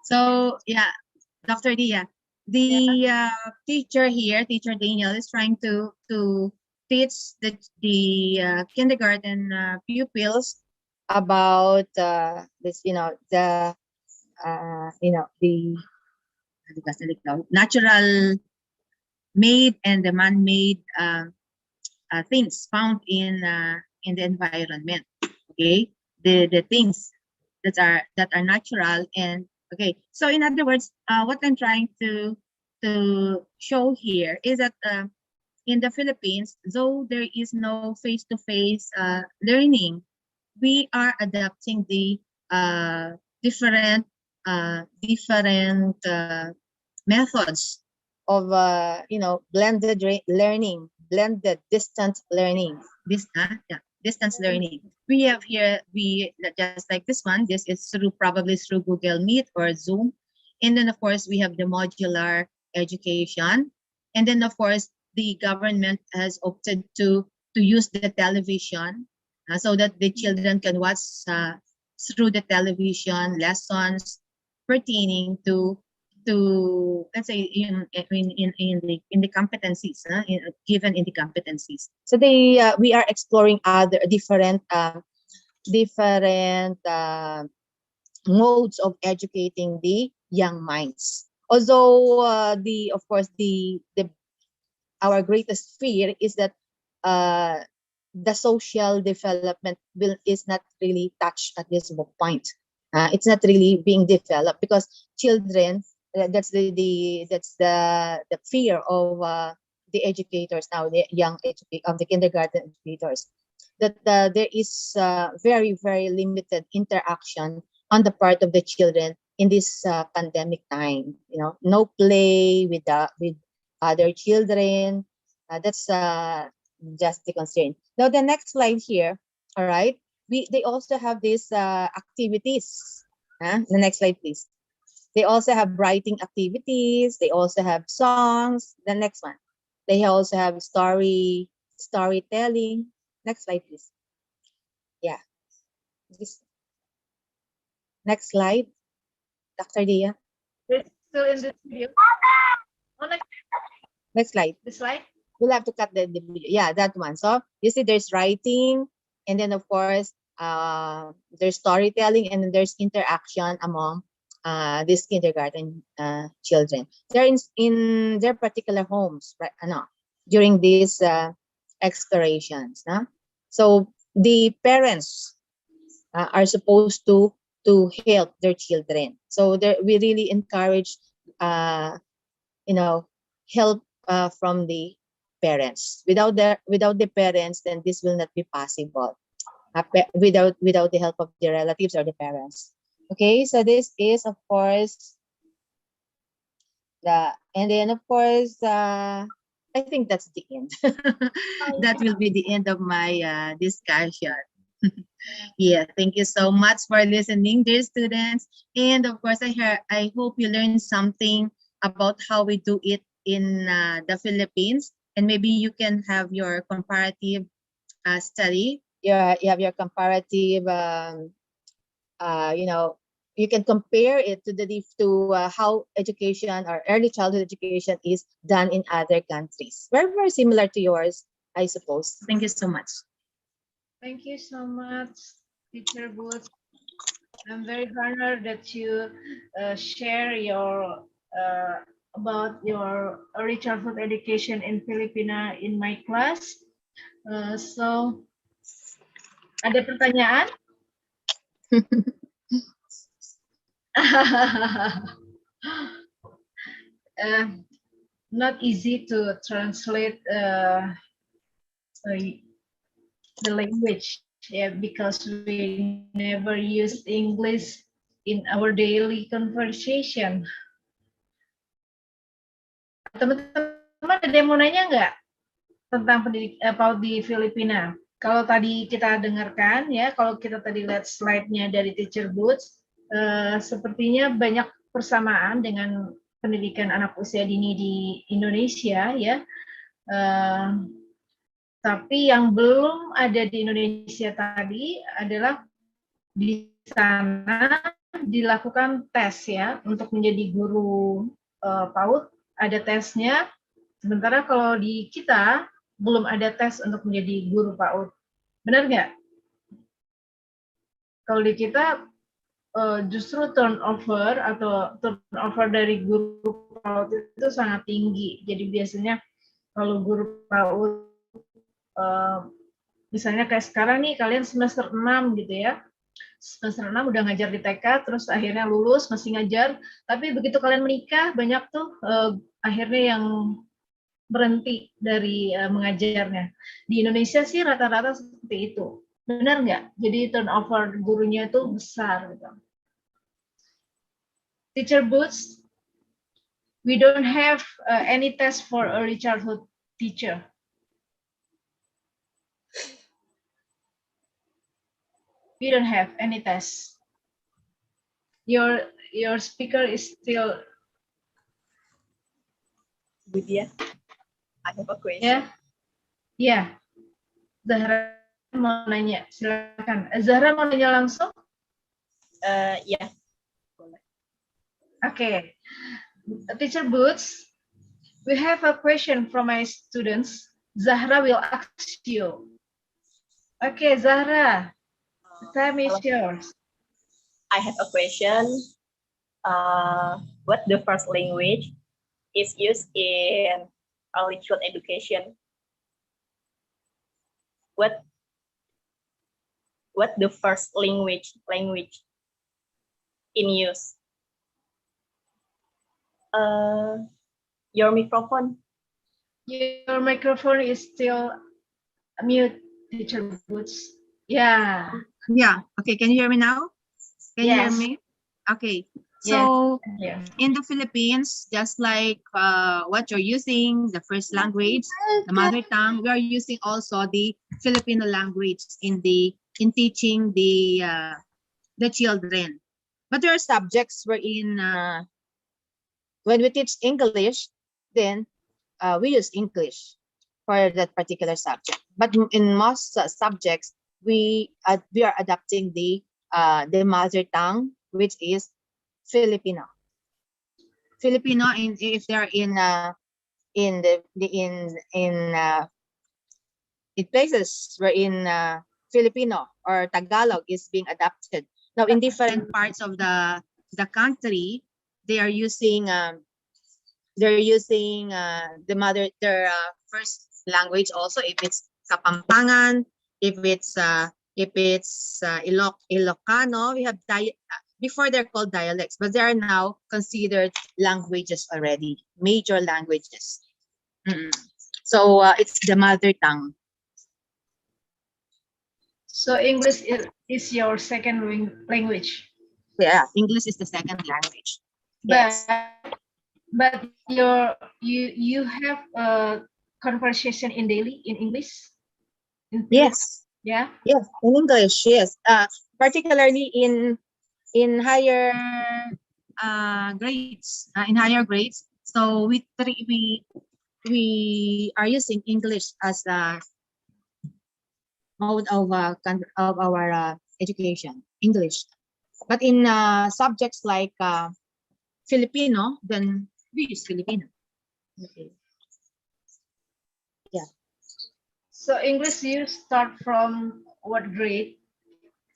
So, yeah, Dr. Dia, the teacher here, Teacher Daniel, is trying to teach the kindergarten pupils about this, the natural made and the man-made things found in the environment. Okay, the things that are natural. And okay, so in other words, what I'm trying to show here is that in the Philippines, though there is no face-to-face learning, we are adapting the different methods of blended learning, blended distance learning. Distance learning. We have here, just like this one, this is probably through Google Meet or Zoom. And then of course we have the modular education. And then of course the government has opted to use the television so that the children can watch through the television lessons pertaining to let's say in the competencies given in the competencies. So we are exploring other different modes of educating the young minds. Although our greatest fear is that the social development is not really touched at this point. It's not really being developed because children, that's the fear of the educators now, the the kindergarten educators, that there is very, very limited interaction on the part of the children in this pandemic time. No play with other children. That's just the concern. Now the next slide here. All right, they also have these activities. The next slide, please. They also have writing activities. They also have songs. The next one. They also have storytelling. Next slide, please. Yeah. This next slide, Dr. Dia. It's still in the video. Oh, Next slide. the slide. We'll have to cut the video. Yeah, that one. So you see there's writing, and then of course there's storytelling, and then there's interaction among these kindergarten children. They're in their particular homes, right? During these explorations. So the parents are supposed to help their children. So we really encourage help from the parents. Without the parents, then this will not be possible. Without the help of the relatives or the parents. Okay, so this is of course and then of course I think that's the end. That will be the end of my discussion. Yeah, thank you so much for listening, dear students. And of course, I hope you learned something about how we do it in the Philippines. And maybe you can have your comparative study. You have your comparative, you can compare it to how education or early childhood education is done in other countries. Very, very similar to yours, I suppose. Thank you so much. Thank you so much, Teacher Booth. I'm very honored that you share your about your early childhood education in Filipina in my class. So, ada pertanyaan? Not easy to translate the language, because we never use English in our daily conversation. Teman-teman ada yang mau nanya nggak tentang about di Filipina? Kalau tadi kita dengarkan ya, kalau kita tadi lihat slide-nya dari Teacher Booth, sepertinya banyak persamaan dengan pendidikan anak usia dini di Indonesia ya. Tapi yang belum ada di Indonesia tadi adalah di sana dilakukan tes ya untuk menjadi guru PAUD, ada tesnya. Sementara kalau di kita belum ada tes untuk menjadi guru PAUD. Benar nggak? Kalau di kita justru turnover dari guru PAUD itu sangat tinggi. Jadi biasanya kalau guru PAUD misalnya kayak sekarang nih kalian semester 6 gitu ya. Semester 6 udah ngajar di TK, terus akhirnya lulus masih ngajar, tapi begitu kalian menikah banyak tuh akhirnya yang berhenti dari mengajarnya. Di Indonesia sih rata-rata seperti itu. Benar nggak? Jadi turnover gurunya itu besar gitu. Teacher Booth, we don't have any test for early childhood teacher. We don't have any test. Your speaker is still. Budia, I have a question. Yeah. Zahra mau nanya, silakan. Zahra mau nanya langsung? Yeah. Okay. Teacher Booth, we have a question from my students. Zahra will ask you. Okay, Zahra. The time is yours. I have a question. What the first language is used in early childhood education? What what the first language in use. Your microphone. Your microphone is still mute, Teacher Boots. Yeah. Yeah. Okay. Can you hear me now? Can you hear Yes. me? Okay. Yes. So Yeah. in the Philippines, just like what you're using, the first language, the mother tongue, we are using also the Filipino language in teaching the children. But there are subjects wherein when we teach English, then we use English for that particular subject. But in most subjects, we are adapting the mother tongue, which is Filipino. Filipino, if they're in places wherein Filipino or Tagalog is being adapted. Now, in different parts of the country, they are using their first language also. If it's Kapampangan, if it's Ilocano, we have before they're called dialects, but they are now considered languages already, major languages. So it's the mother tongue. So English is your second language. Yeah, English is the second language. Yes. But you have a conversation in daily in English? Yes. Yeah. Yes, in English. Yes. Particularly in higher grades. In higher grades. So we are using English as a mode of our education. English. But in subjects like Filipino, then we use Filipino. Okay. Yeah. So English you start from what grade?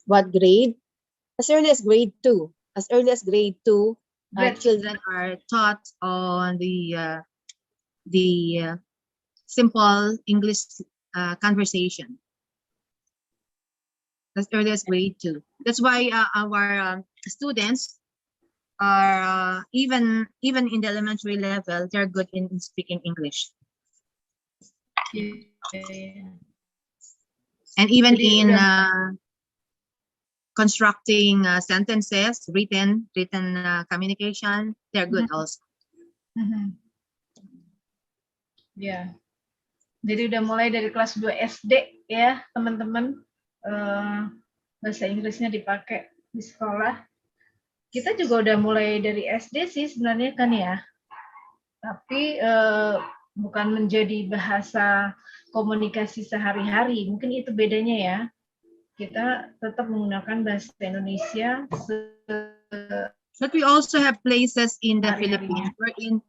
What grade? As early as grade 2. As early as grade 2, children are taught on the simple English conversation. As early as grade 2. That's why our students are even in the elementary level, they're good in speaking English. Yeah. And even in constructing sentences, written communication, they're good also. Ya. Jadi udah mulai dari kelas 2 SD ya, teman-teman. Bahasa Inggrisnya dipakai di sekolah. Kita juga udah mulai dari SD sih sebenarnya kan ya. Tapi bukan menjadi bahasa komunikasi sehari-hari. Mungkin itu bedanya ya. Kita tetap menggunakan bahasa Indonesia. But we also have places in the Philippines wherein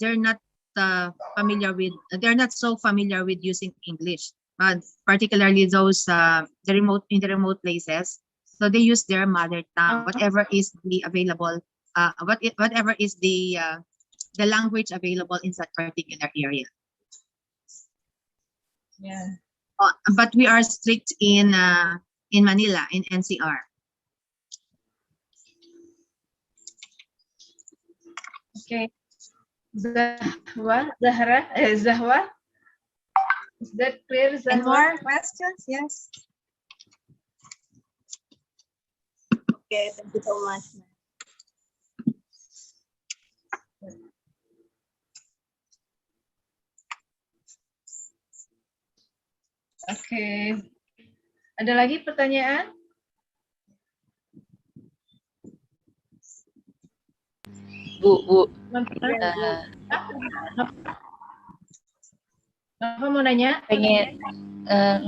they're not they're not so familiar with using English, but particularly those in the remote places. So they use their mother tongue, whatever is the available, whatever is the language available in that particular area. Yeah. But we are strict in Manila, in NCR. Okay. Zahwa, Zahwa. Is that clear, Zahwa? Any more questions? Yes. Okay, thank you so much. Oke. Ada lagi pertanyaan? Bu. Apa mau nanya? Pengen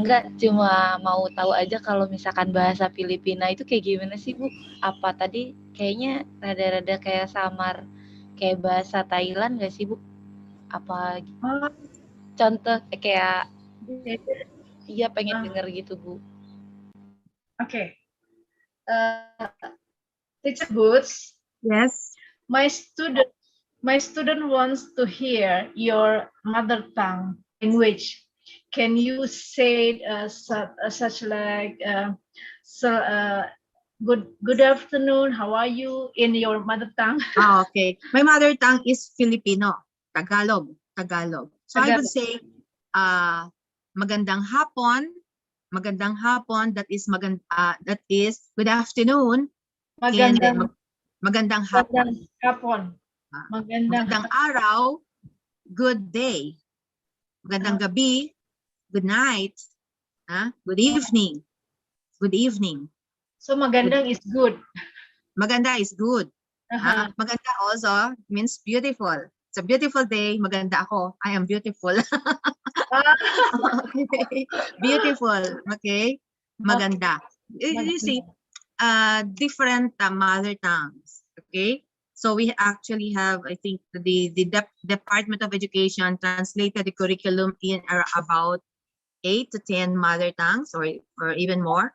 enggak, cuma mau tahu aja kalau misalkan bahasa Filipina itu kayak gimana sih, Bu? Apa tadi kayaknya rada-rada kayak samar kayak bahasa Thailand nggak sih, Bu? Apa contoh kayak iya pengen denger gitu, Bu. Oke. Teacher Boots. Yes. My student wants to hear your mother tongue language. can you say such like good afternoon, how are you in your mother tongue? Okay. My mother tongue is Filipino, Tagalog. So I would say, magandang hapon. Magandang hapon. That is good afternoon. And then magandang hapon. Magandang araw. Good day. Magandang gabi. Good night. Good evening. Good evening. So magandang is good. Maganda is good. Maganda also means beautiful. It's a beautiful day. Maganda ako. I am beautiful. Okay. Beautiful. Okay. Maganda. You see, different mother tongues. Okay. So we actually have, I think, the Department of Education translated the curriculum in about 8 to 10 mother tongues, or even more.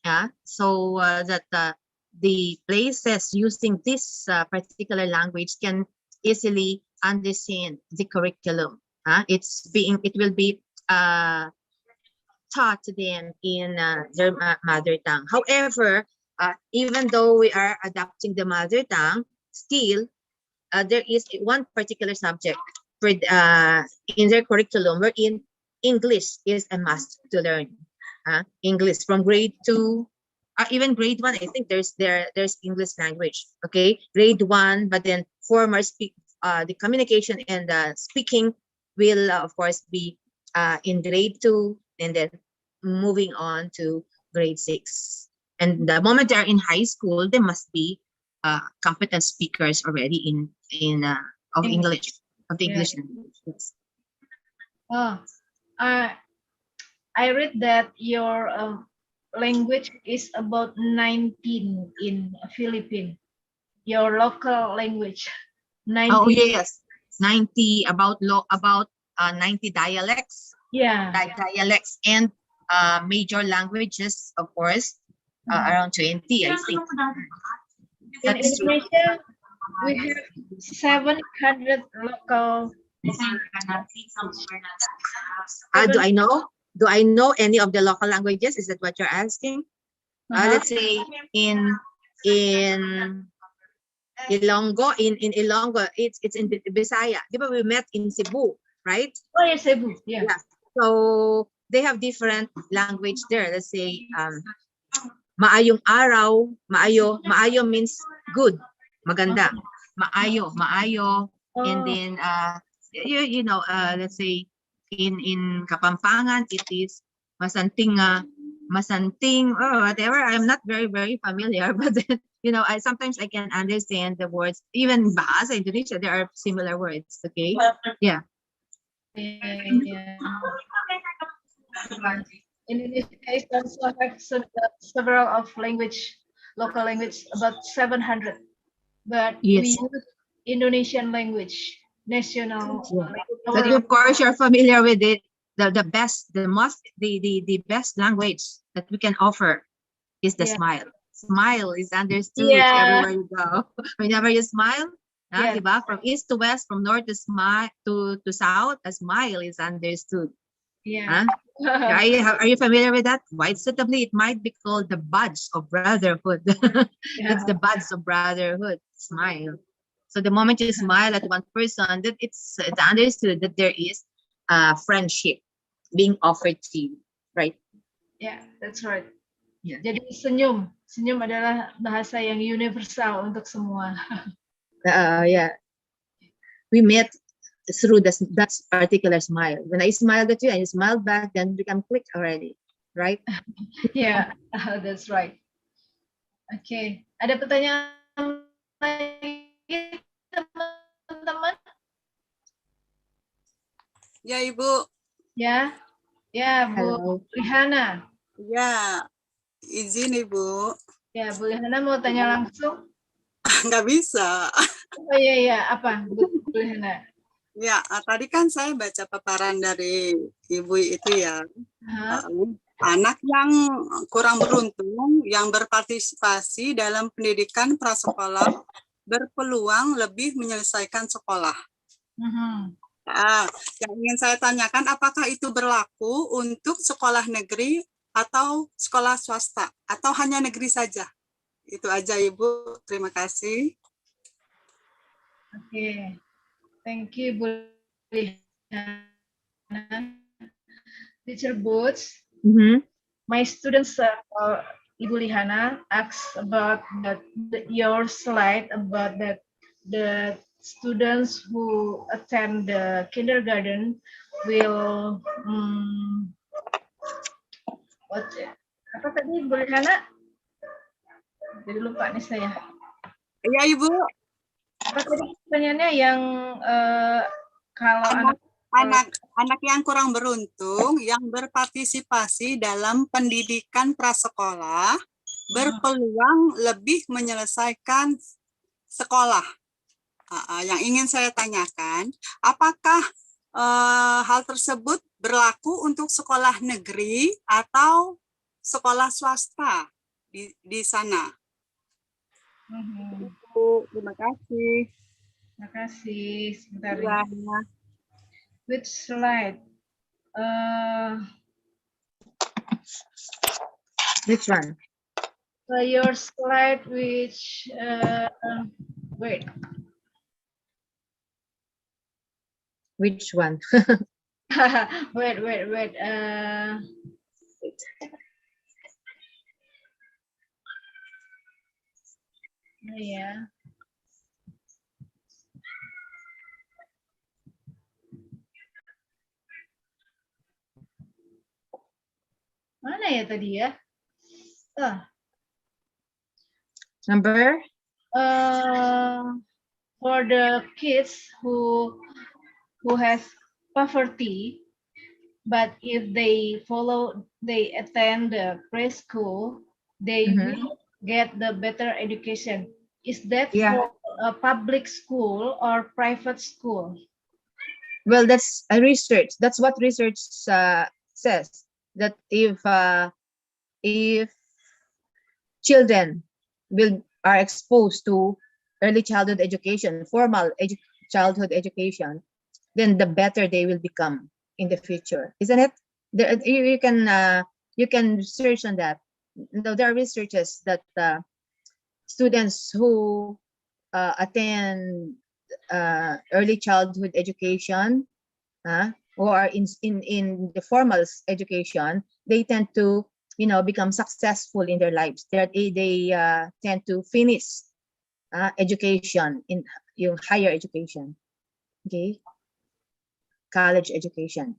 Yeah. So that the places using this particular language can easily understand the curriculum. It will be taught to them in their mother tongue. However, even though we are adopting the mother tongue, still there is one particular subject in their curriculum wherein English is a must to learn. English from grade 2, even grade 1. I think there's English language. Okay, grade 1, but then formal the communication and speaking will of course be in grade 2, and then moving on to grade 6. And the moment they're in high school, they must be competent speakers already in of English, of the English language. Yes. I read that your language is about 19 in Philippines. Your local language. 90. Oh yes, 90 about 90 dialects. Yeah. Dialects and major languages, of course, around 20, I think. In Indonesia, we have 700 local. Do I know? Do I know any of the local languages? Is that what you're asking? Let's say in Ilonggo, in Ilonggo, it's in Bisaya. Diba we met in Cebu, right? Oh yeah, Cebu. Yeah. So they have different language there. Let's say maayong araw, maayo means good, maganda. Maayo. And then you know, let's say in Kapampangan it is masanting or whatever. I'm not very familiar, but then, you know, sometimes I can understand the words. Even Bahasa Indonesia, there are similar words. Okay. Yeah. Indonesia also have several of local language, about 700. But yes, we use Indonesian language, national. But of course, you're familiar with it. The best language that we can offer is the smile. Smile is understood everywhere you go. Whenever you smile, diba? From east to west, from north to south, a smile is understood. Yeah. Are you familiar with that? Quite suitably, it might be called the badge of brotherhood. It's the badge of brotherhood. Smile. So the moment you smile at one person, that it's understood that there is friendship being offered to you, right? Yeah, that's right. Yeah. Jadi senyum adalah bahasa yang universal untuk semua. Yeah. We met through that particular smile. When I smiled at you and you smiled back, then we can click already, right? Yeah, that's right. Okay, ada pertanyaan lagi teman-teman? Ya, Ibu. Ya, Bu Rihana. Ya, izin Ibu. Ya, Bu Rihana mau tanya langsung? Nggak bisa. Oh iya, apa Bu Rihana? Ya, tadi kan saya baca paparan dari Ibu itu ya. Anak yang kurang beruntung, yang berpartisipasi dalam pendidikan prasekolah, berpeluang lebih menyelesaikan sekolah. Yang ingin saya tanyakan, apakah itu berlaku untuk sekolah negeri atau sekolah swasta, atau hanya negeri saja? Itu aja, Ibu. Terima kasih. Okay, thank you, Bu Liana. Teacher Boots. My students, Ibu Lihana, asked about your slide about the students who attend the kindergarten will apa tadi Bu Lihana? Jadi lupa nih saya. Iya, Ibu. Apa tadi pertanyaannya yang kalau anak yang kurang beruntung yang berpartisipasi dalam pendidikan prasekolah berpeluang lebih menyelesaikan sekolah. Yang ingin saya tanyakan, apakah hal tersebut berlaku untuk sekolah negeri atau sekolah swasta di sana? Terima kasih. Terima kasih. Sebentar. Ya. Which slide? Which one? Your slide, which wait. Which one? wait. Yeah. Mana ya tadi ya? Number? For the kids who has poverty, but if they attend the preschool, they will get the better education. Is that for a public school or private school? Well, that's a research. That's what research says, that if children are exposed to early childhood education, formal childhood education, then the better they will become in the future, isn't it? You can research on that. There are researches that students who attend early childhood education or in the formal education, they tend to become successful in their lives. They tend to finish education in higher education, okay, college education.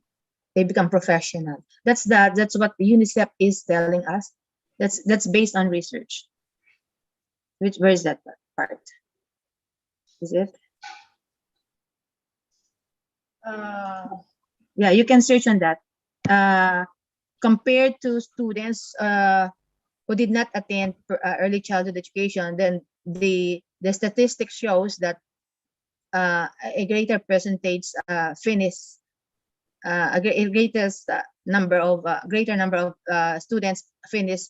They become professional. That's what UNICEF is telling us. That's based on research. Where is that part? Is it? Yeah, you can search on that. Compared to students who did not attend early childhood education, then the statistics shows that a greater percentage finish, greater number of students finish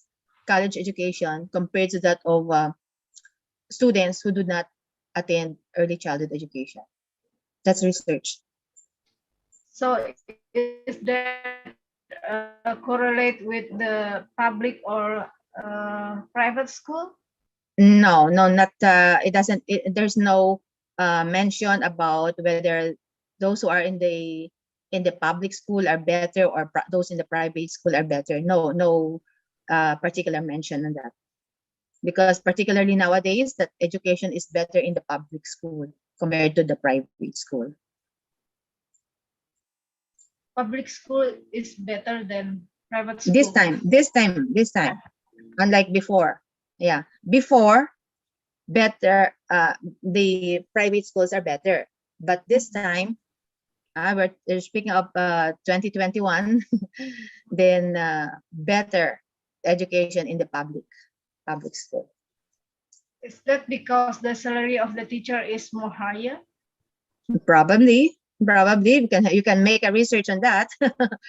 college education compared to that of students who do not attend early childhood education. That's research. So is that correlate with the public or private school? No, not. It doesn't. There's no mention about whether those who are in the public school are better or those in the private school are better. No particular mention on that, because particularly nowadays that education is better in the public school compared to the private school. Public school is better than private school. This time, unlike before. Yeah, before better, the private schools are better, but this time we're speaking of 2021, then better education in the public school. Is that because the salary of the teacher is more higher? Probably you can make a research on that.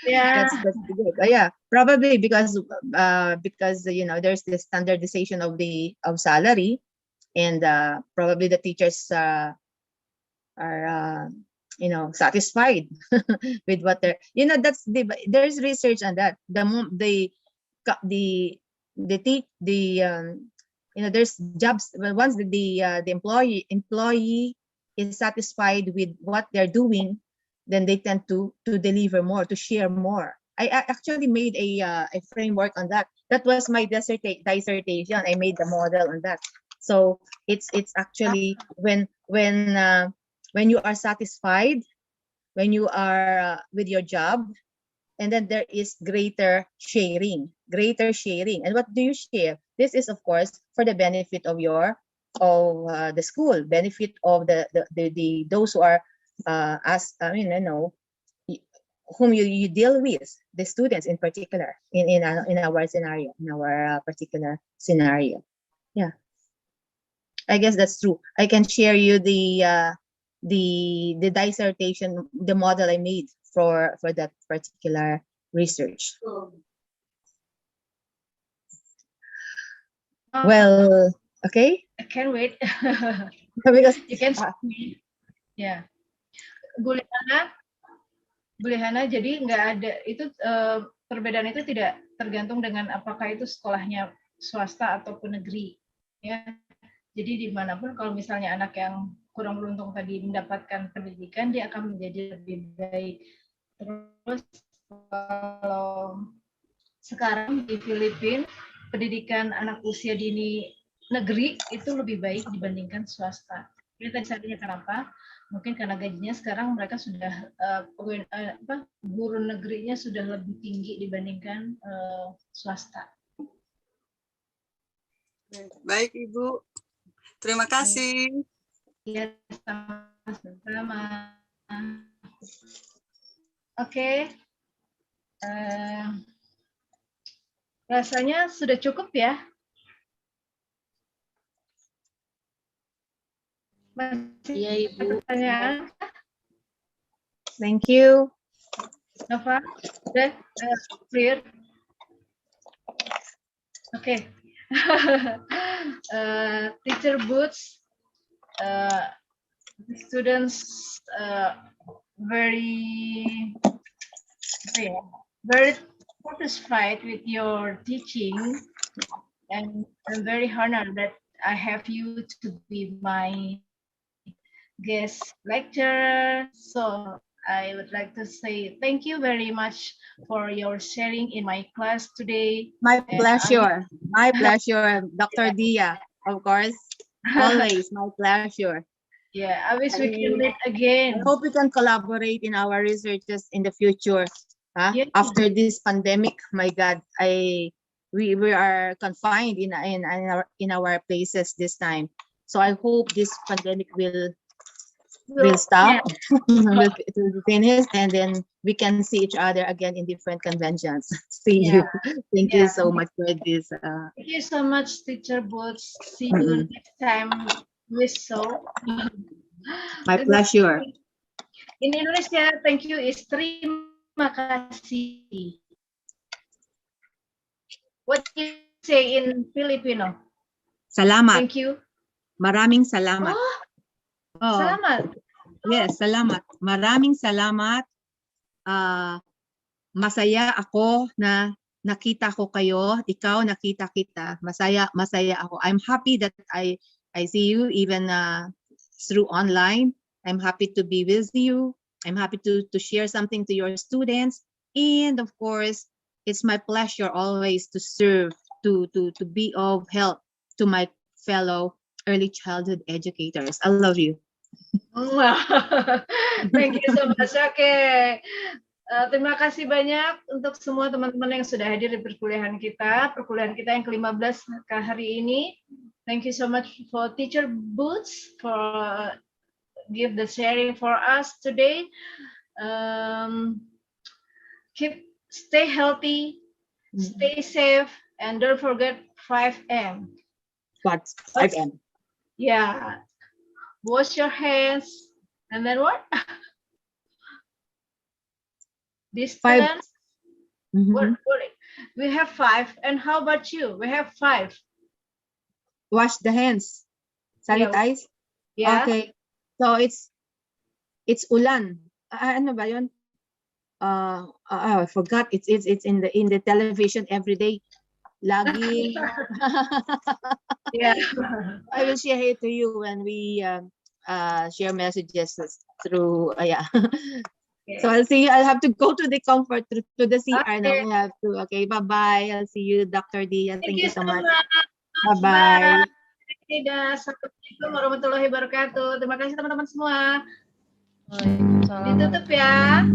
Yeah. That's good. Yeah, probably because there's the standardization of salary, and probably the teachers are satisfied with what they're, there's research on that. There's jobs, once the employee is satisfied with what they're doing, then they tend to deliver more, to share more. I actually made a framework on that. That was my dissertation. I made the model on that. So it's actually when you are satisfied, when you are with your job, and then there is greater sharing. And what do you share? This is, of course, for the benefit of the school, benefit of the those who are whom you deal with, the students in particular, in our scenario, in our particular scenario. Yeah, I guess that's true. I can share you the dissertation, the model I made for that particular research. Well, okay. I can't wait. Because you can see. Ya, Bu Lehana, jadi nggak ada itu, perbedaan itu tidak tergantung dengan apakah itu sekolahnya swasta ataupun negeri, ya. Jadi dimanapun kalau misalnya anak yang kurang beruntung tadi mendapatkan pendidikan, dia akan menjadi lebih baik. Terus kalau sekarang di Filipina, pendidikan anak usia dini negeri itu lebih baik dibandingkan swasta. Jadi tadi saya tanya kenapa? Mungkin karena gajinya sekarang mereka sudah guru negerinya sudah lebih tinggi dibandingkan swasta. Baik Ibu, terima kasih. Ya, sama-sama. Oke. Rasanya sudah cukup ya? Iya, Ibu. Pertanyaan? Thank you. Nova, udah clear? Oke. Teacher Boots, students very satisfied with your teaching, and I'm very honored that I have you to be my guest lecturer. So I would like to say thank you very much for your sharing in my class today. My pleasure. My pleasure, Dr. Dia, of course. Always my pleasure. Yeah, I wish we can meet again. I hope we can collaborate in our researches in the future. Yes. After this pandemic, my God, we are confined in our places this time. So I hope this pandemic will stop, will be finished, and then we can see each other again in different conventions. See you. Thank you so much for this. Thank you so much, Teacher Boots. See you next time. My pleasure. In Indonesia, thank you is terima kasih. What do you say in Filipino? Salamat. Thank you. Maraming salamat. Salamat. Yes, salamat. Maraming salamat. Masaya ako na nakita ko kayo. Ikaw nakita kita. Masaya ako. I'm happy that I see you even through online. I'm happy to be with you. I'm happy to share something to your students. And of course, it's my pleasure always to serve, to be of help to my fellow early childhood educators. I love you. Wow. Thank you so much. Oke. Terima kasih banyak untuk semua teman-teman yang sudah hadir di perkuliahan kita yang ke-15 hari ini. Thank you so much for Teacher Boots for give the sharing for us today. Stay healthy, stay safe, and don't forget 5M. What's 5M? Yeah. Wash your hands, and then what? Distance. What? We have 5, and how about you? We have 5. Wash the hands. Sanitize. Yeah. Okay. So it's It's ulan. Ano ba yun? I forgot. It's in the television every day. Laging. Yeah. I will share it to you when we share messages through. Yeah. So I'll see you. I'll have to go to the comfort to the CR now. Okay. I have to. Okay. Bye bye. I'll see you, Dr. Dia. Thank you so much. Bye bye. Tidak. Assalamualaikum warahmatullahi wabarakatuh. Terima kasih teman-teman semua. Waalaikumsalam. Ditutup ya.